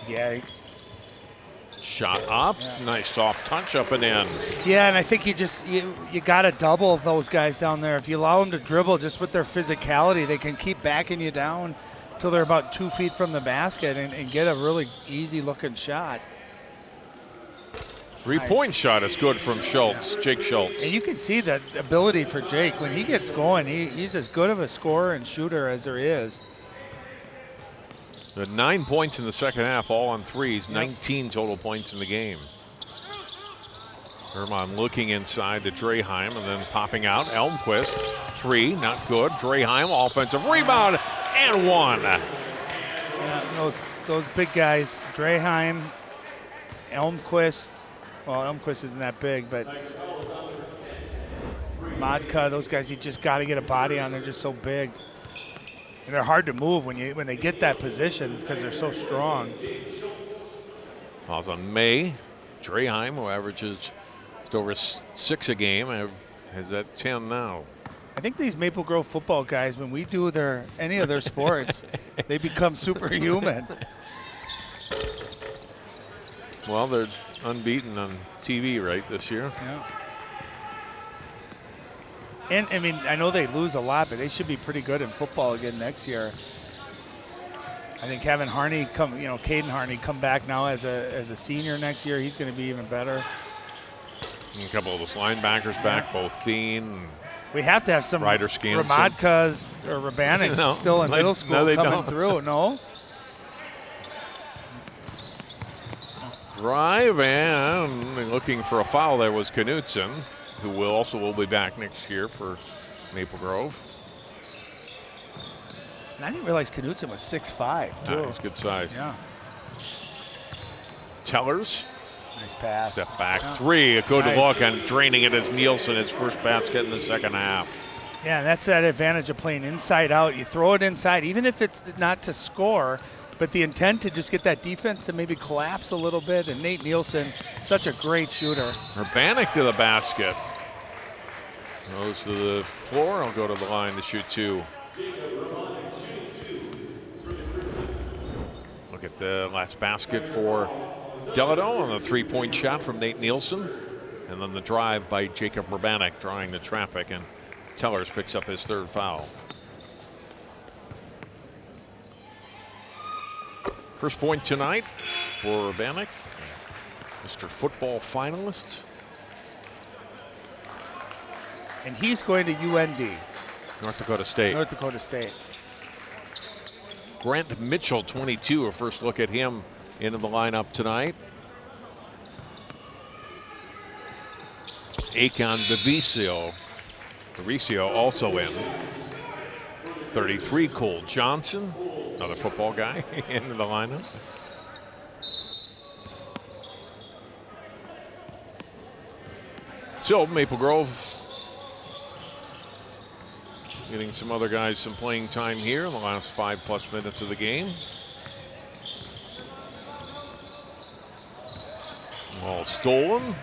Yeah, Shot up. Nice soft touch up and in. Yeah, and I think you got to double those guys down there. If you allow them to dribble just with their physicality, they can keep backing you down till they're about 2 feet from the basket and get a really easy-looking shot. Three-point shot is good from Schultz, Jake Schultz. And you can see the ability for Jake. When he gets going, he's as good of a scorer and shooter as there is. The 9 points in the second half, all on threes, 19 total points in the game. Herman looking inside to Draheim and then popping out. Elmquist, three, not good. Draheim, offensive rebound, and one. Yeah, those big guys, Draheim, Elmquist. Well, Elmquist isn't that big, but Modka, those guys, you just got to get a body on. They're just so big. And they're hard to move when they get that position because they're so strong. Fouls on May. Draheim, who averages just over 6 a game, has at 10 now. I think these Maple Grove football guys, when we do any of their sports, they become superhuman. Well, they're unbeaten on TV, right, this year? Yeah. And, I mean, I know they lose a lot, but they should be pretty good in football again next year. I think having Harney Caden Harney come back now as a senior next year, he's going to be even better. And a couple of those linebackers back, both Thien. We have to have some Ramadkas or Rabanics still in middle school coming through. No? Drive and looking for a foul there was Knutson, who will be back next year for Maple Grove. And I didn't realize Knutson was 6'5", too. Nice, good size. Yeah. Tellers. Nice pass. Step back three. A good look and draining it as Nielsen, his first basket in the second half. Yeah, and that's that advantage of playing inside out. You throw it inside, even if it's not to score, but the intent to just get that defense to maybe collapse a little bit. And Nate Nielsen, such a great shooter. Urbanik to the basket. Goes to the floor. I'll go to the line to shoot two. Look at the last basket for Delano on the three-point shot from Nate Nielsen. And then the drive by Jacob Urbanik, drawing the traffic, and Tellers picks up his third foul. First point tonight for Urbanik, Mr. Football finalist. And he's going to UND. North Dakota State. North Dakota State. Grant Mitchell, 22, a first look at him into the lineup tonight. Akon Devisio also in. 33, Cole Johnson, another football guy, into the lineup. So Maple Grove getting some other guys some playing time here in the last 5+ minutes of the game. Ball stolen.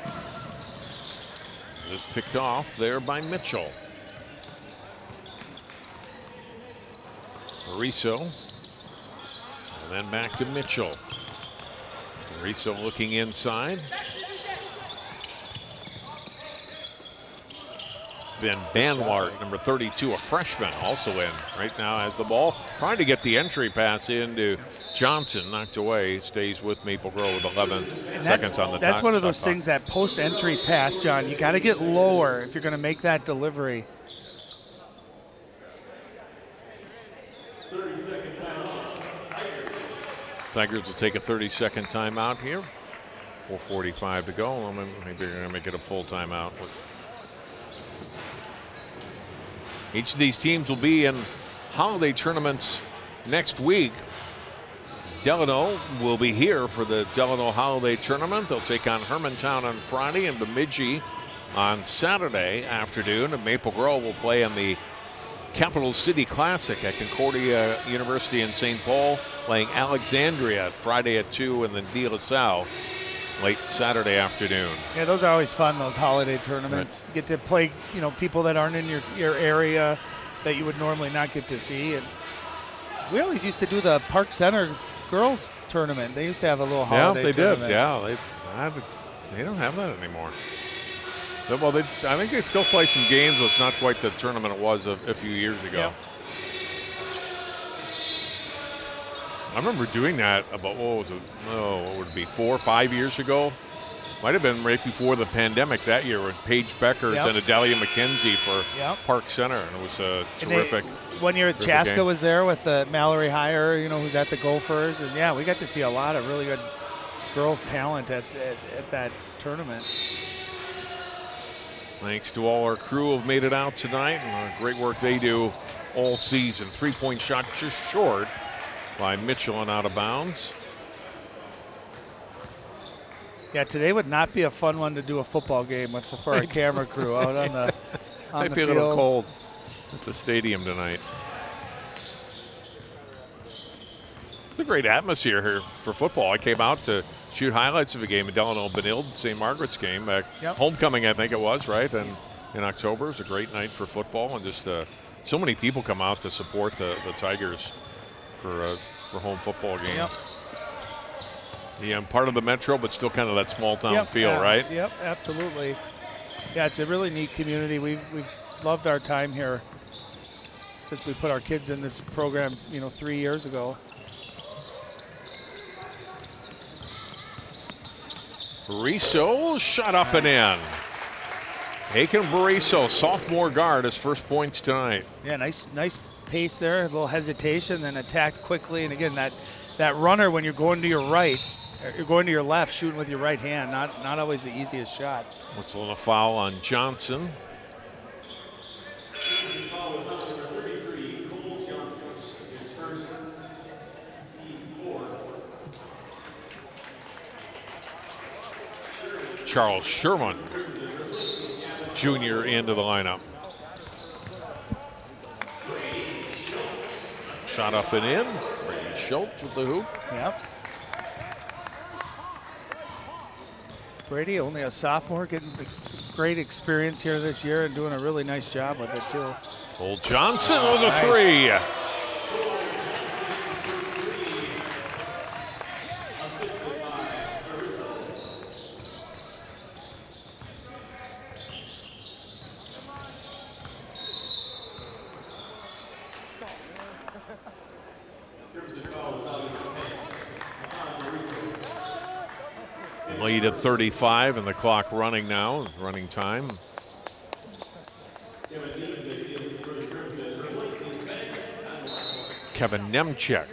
Just picked off there by Mitchell. Ariso. And then back to Mitchell. Ariso looking inside. Ben Banwart, number 32, a freshman, also in right now, has the ball. Trying to get the entry pass into Johnson, knocked away. Stays with Maple Grove with 11 seconds on the That's one of those things, that post-entry pass, John. You got to get lower if you're going to make that delivery. 30-second timeout. Tigers will take a 30-second timeout here. 4:45 to go. Maybe they're going to make it a full timeout. Each of these teams will be in holiday tournaments next week. Delano will be here for the Delano Holiday Tournament. They'll take on Hermantown on Friday and Bemidji on Saturday afternoon. And Maple Grove will play in the Capital City Classic at Concordia University in St. Paul, playing Alexandria Friday at 2 and then De La Salle late Saturday afternoon. Yeah, those are always fun, those holiday tournaments. Right. Get to play, people that aren't in your area that you would normally not get to see. And we always used to do the Park Center girls tournament. They used to have a little Yeah, holiday they tournament. did. Yeah, they don't have that anymore. Well, I think they still play some games, but it's not quite the tournament it was a few years ago. Yep. I remember doing that about, what would it be, 4 or 5 years ago? Might have been right before the pandemic that year with Paige Beckert Yep. and Adalia McKenzie for Yep. Park Center, and it was And terrific. One year, terrific Chaska game. was there with Mallory Heyer, who's at the Gophers. And, yeah, we got to see a lot of really good girls' talent at that tournament. Thanks to all our crew who have made it out tonight and the great work they do all season. 3-point shot just short by Mitchell and out of bounds. Yeah, today would not be a fun one to do a football game for our camera crew out on the Might the be a field. little cold at the stadium tonight. It's a great atmosphere here for football. I came out to shoot highlights of a game at Delano Benilde, St. Margaret's game. Yep. Homecoming, I think it was, right? And in October, it was a great night for football. And just so many people come out to support the Tigers for home football games. Yep. Yeah, I'm part of the metro, but still kind of that small town Yep, feel, right? Yep, absolutely. Yeah, it's a really neat community. We've loved our time here since we put our kids in this program, 3 years ago. Bariso shot up and in. Aiken Bariso, sophomore guard, his first points tonight. Yeah, nice pace there. A little hesitation, then attacked quickly. And again, that runner when you're going to your right, you're going to your left, shooting with your right hand. Not always the easiest shot. Whistle and a foul on Johnson. Foul is on number 33, Cole Johnson. His first, team 4. Charles Sherman, junior, into the lineup. Shot up and in. Brady Schultz with the hoop. Yep. Brady, only a sophomore, getting great experience here this year and doing a really nice job with it, too. Cole Johnson with a Nice. three. Assisted by Bariso. Lead at 35 and the clock running now, running time. Kevin Nemchek,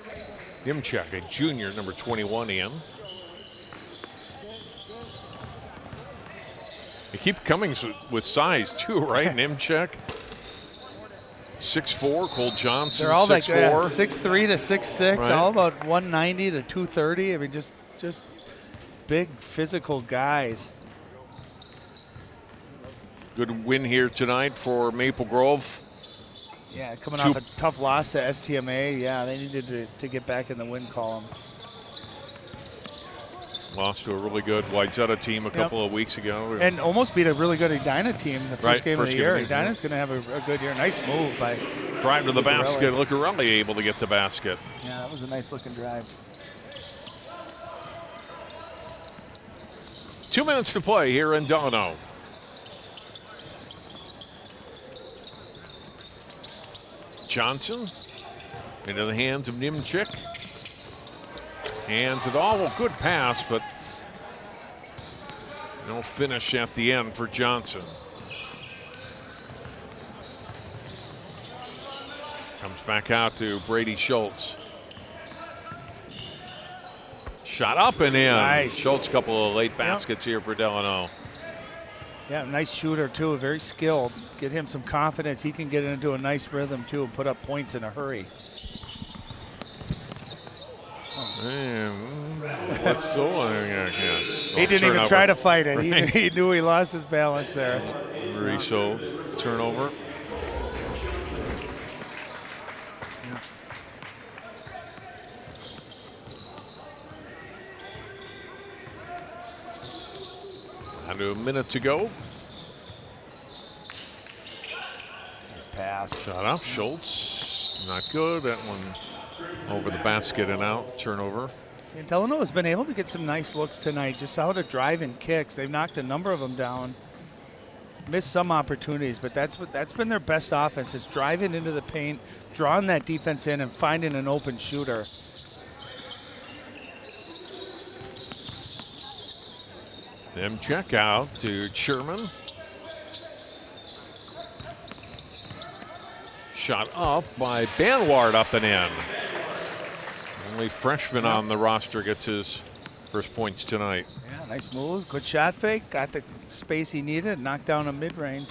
a junior, number 21 in. They keep coming with size too, right? Nemchek, 6'4", Cole Johnson, They're all 6'4". like 6'3" to 6'6", Right. all about 190 to 230. I mean, just big physical guys. Good win here tonight for Maple Grove. Yeah, coming off a tough loss to STMA. Yeah, they needed to get back in the win column. Lost to a really good Wayzata team a couple of weeks ago. And almost beat a really good Edina team the first Right, game first of the game year. of the year. Edina's going to have a good year. Nice move by Drive to the Lucarelli. basket. Lucarelli able to get the basket. Yeah, that was a nice looking drive. 2 minutes to play here in Delano. Johnson into the hands of Nimchik. Hands it all. Well, good pass, but no finish at the end for Johnson. Comes back out to Brady Schultz. Shot up and in. Nice. Schultz, couple of late baskets here for Delano. Yeah, nice shooter too, very skilled. Get him some confidence. He can get into a nice rhythm too and put up points in a hurry. What's so? He didn't even try to fight it. Right. He knew he lost his balance there. Riso turnover. Under a minute to go. Nice pass. Shot up, Schultz. Not good. That one over the basket and out. Turnover. And Delano has been able to get some nice looks tonight, just out of driving kicks. They've knocked a number of them down. Missed some opportunities, but that's been their best offense, is driving into the paint, drawing that defense in, and finding an open shooter. Them check out to Sherman. Shot up by Banward, up and in. Only freshman on the roster gets his first points tonight. Yeah, nice move, good shot fake, got the space he needed, knocked down a mid-range.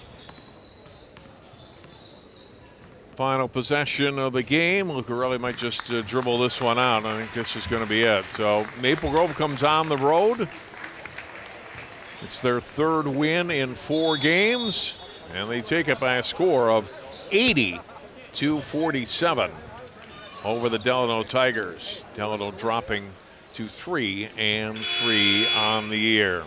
Final possession of the game. Lucarelli might just dribble this one out. I think this is going to be it. So Maple Grove comes on the road. It's their third win in 4 games, and they take it by a score of 80-47 over the Delano Tigers. Delano dropping to 3-3 on the year.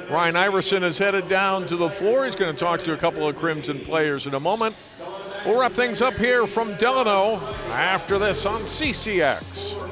Ryan Iverson is headed down to the floor. He's going to talk to a couple of Crimson players in a moment. We'll wrap things up here from Delano after this on CCX.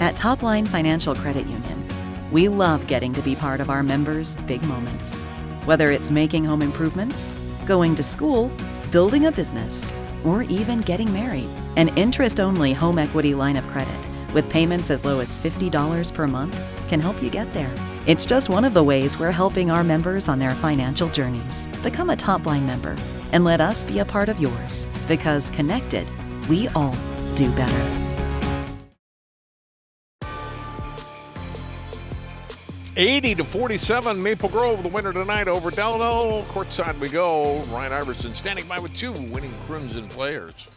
At Topline Financial Credit Union, we love getting to be part of our members' big moments. Whether it's making home improvements, going to school, building a business, or even getting married. An interest-only home equity line of credit with payments as low as $50 per month can help you get there. It's just one of the ways we're helping our members on their financial journeys. Become a Topline member and let us be a part of yours, because connected, we all do better. 80-47, Maple Grove, the winner tonight over Delano. Courtside we go. Ryan Iverson standing by with 2 winning Crimson players.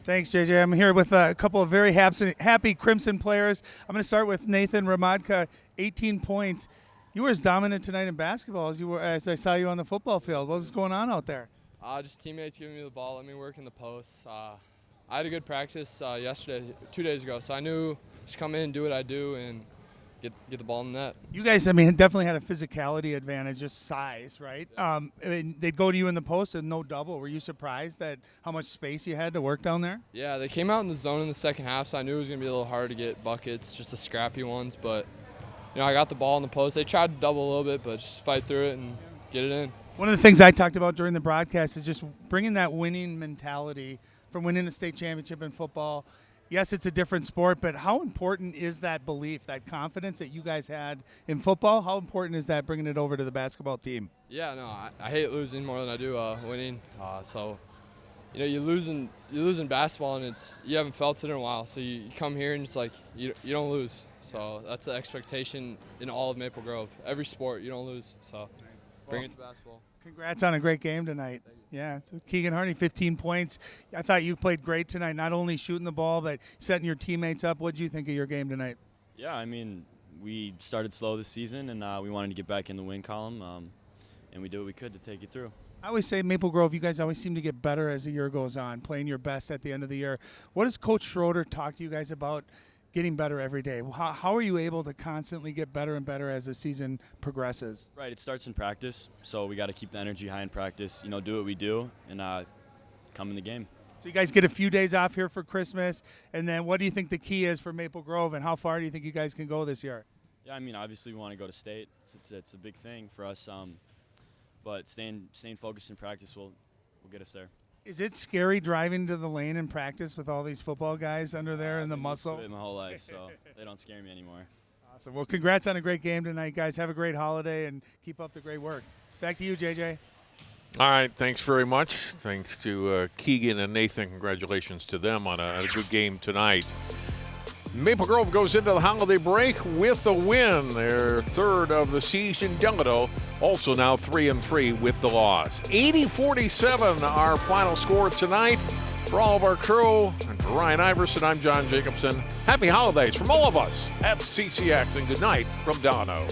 Thanks, JJ. I'm here with a couple of very happy Crimson players. I'm going to start with Nathan Ramadka, 18 points. You were as dominant tonight in basketball as I saw you on the football field. What was going on out there? Just teammates giving me the ball, let me work in the post. I had a good practice yesterday, 2 days ago, so I knew just come in, do what I do, and get the ball in the net. You guys, I mean, definitely had a physicality advantage, just size, right? I mean, they'd go to you in the post and no double. Were you surprised at how much space you had to work down there? Yeah, they came out in the zone in the second half, so I knew it was going to be a little hard to get buckets, just the scrappy ones. But, I got the ball in the post. They tried to double a little bit, but just fight through it and get it in. One of the things I talked about during the broadcast is just bringing that winning mentality from winning a state championship in football. Yes, it's a different sport, but how important is that belief, that confidence that you guys had in football? How important is that bringing it over to the basketball team? Yeah, no, I hate losing more than I do winning. So, you lose in basketball, and you haven't felt it in a while. So you come here and it's like you don't lose. So that's the expectation in all of Maple Grove. Every sport, you don't lose. So bring it to basketball. Congrats on a great game tonight. Yeah, so Keegan Harney, 15 points. I thought you played great tonight, not only shooting the ball, but setting your teammates up. What did you think of your game tonight? Yeah, I mean, we started slow this season, and we wanted to get back in the win column, and we did what we could to take it through. I always say Maple Grove, you guys always seem to get better as the year goes on, playing your best at the end of the year. What does Coach Schroeder talk to you guys about getting better every day? How are you able to constantly get better and better as the season progresses? Right, it starts in practice, so we got to keep the energy high in practice, do what we do, and come in the game. So you guys get a few days off here for Christmas, and then what do you think the key is for Maple Grove, and how far do you think you guys can go this year? Yeah, I mean, obviously we want to go to state. It's a big thing for us, but staying focused in practice will get us there. Is it scary driving to the lane in practice with all these football guys under there in the muscle? I've been my whole life, so they don't scare me anymore. Awesome. Well, congrats on a great game tonight, guys. Have a great holiday and keep up the great work. Back to you, JJ. All right, thanks very much. Thanks to Keegan and Nathan. Congratulations to them on a good game tonight. Maple Grove goes into the holiday break with a win, their third of the season. Delano also now 3-3 with the loss. 80-47, our final score tonight. For all of our crew and for Ryan Iverson, I'm John Jacobson. Happy holidays from all of us at CCX, and good night from Delano.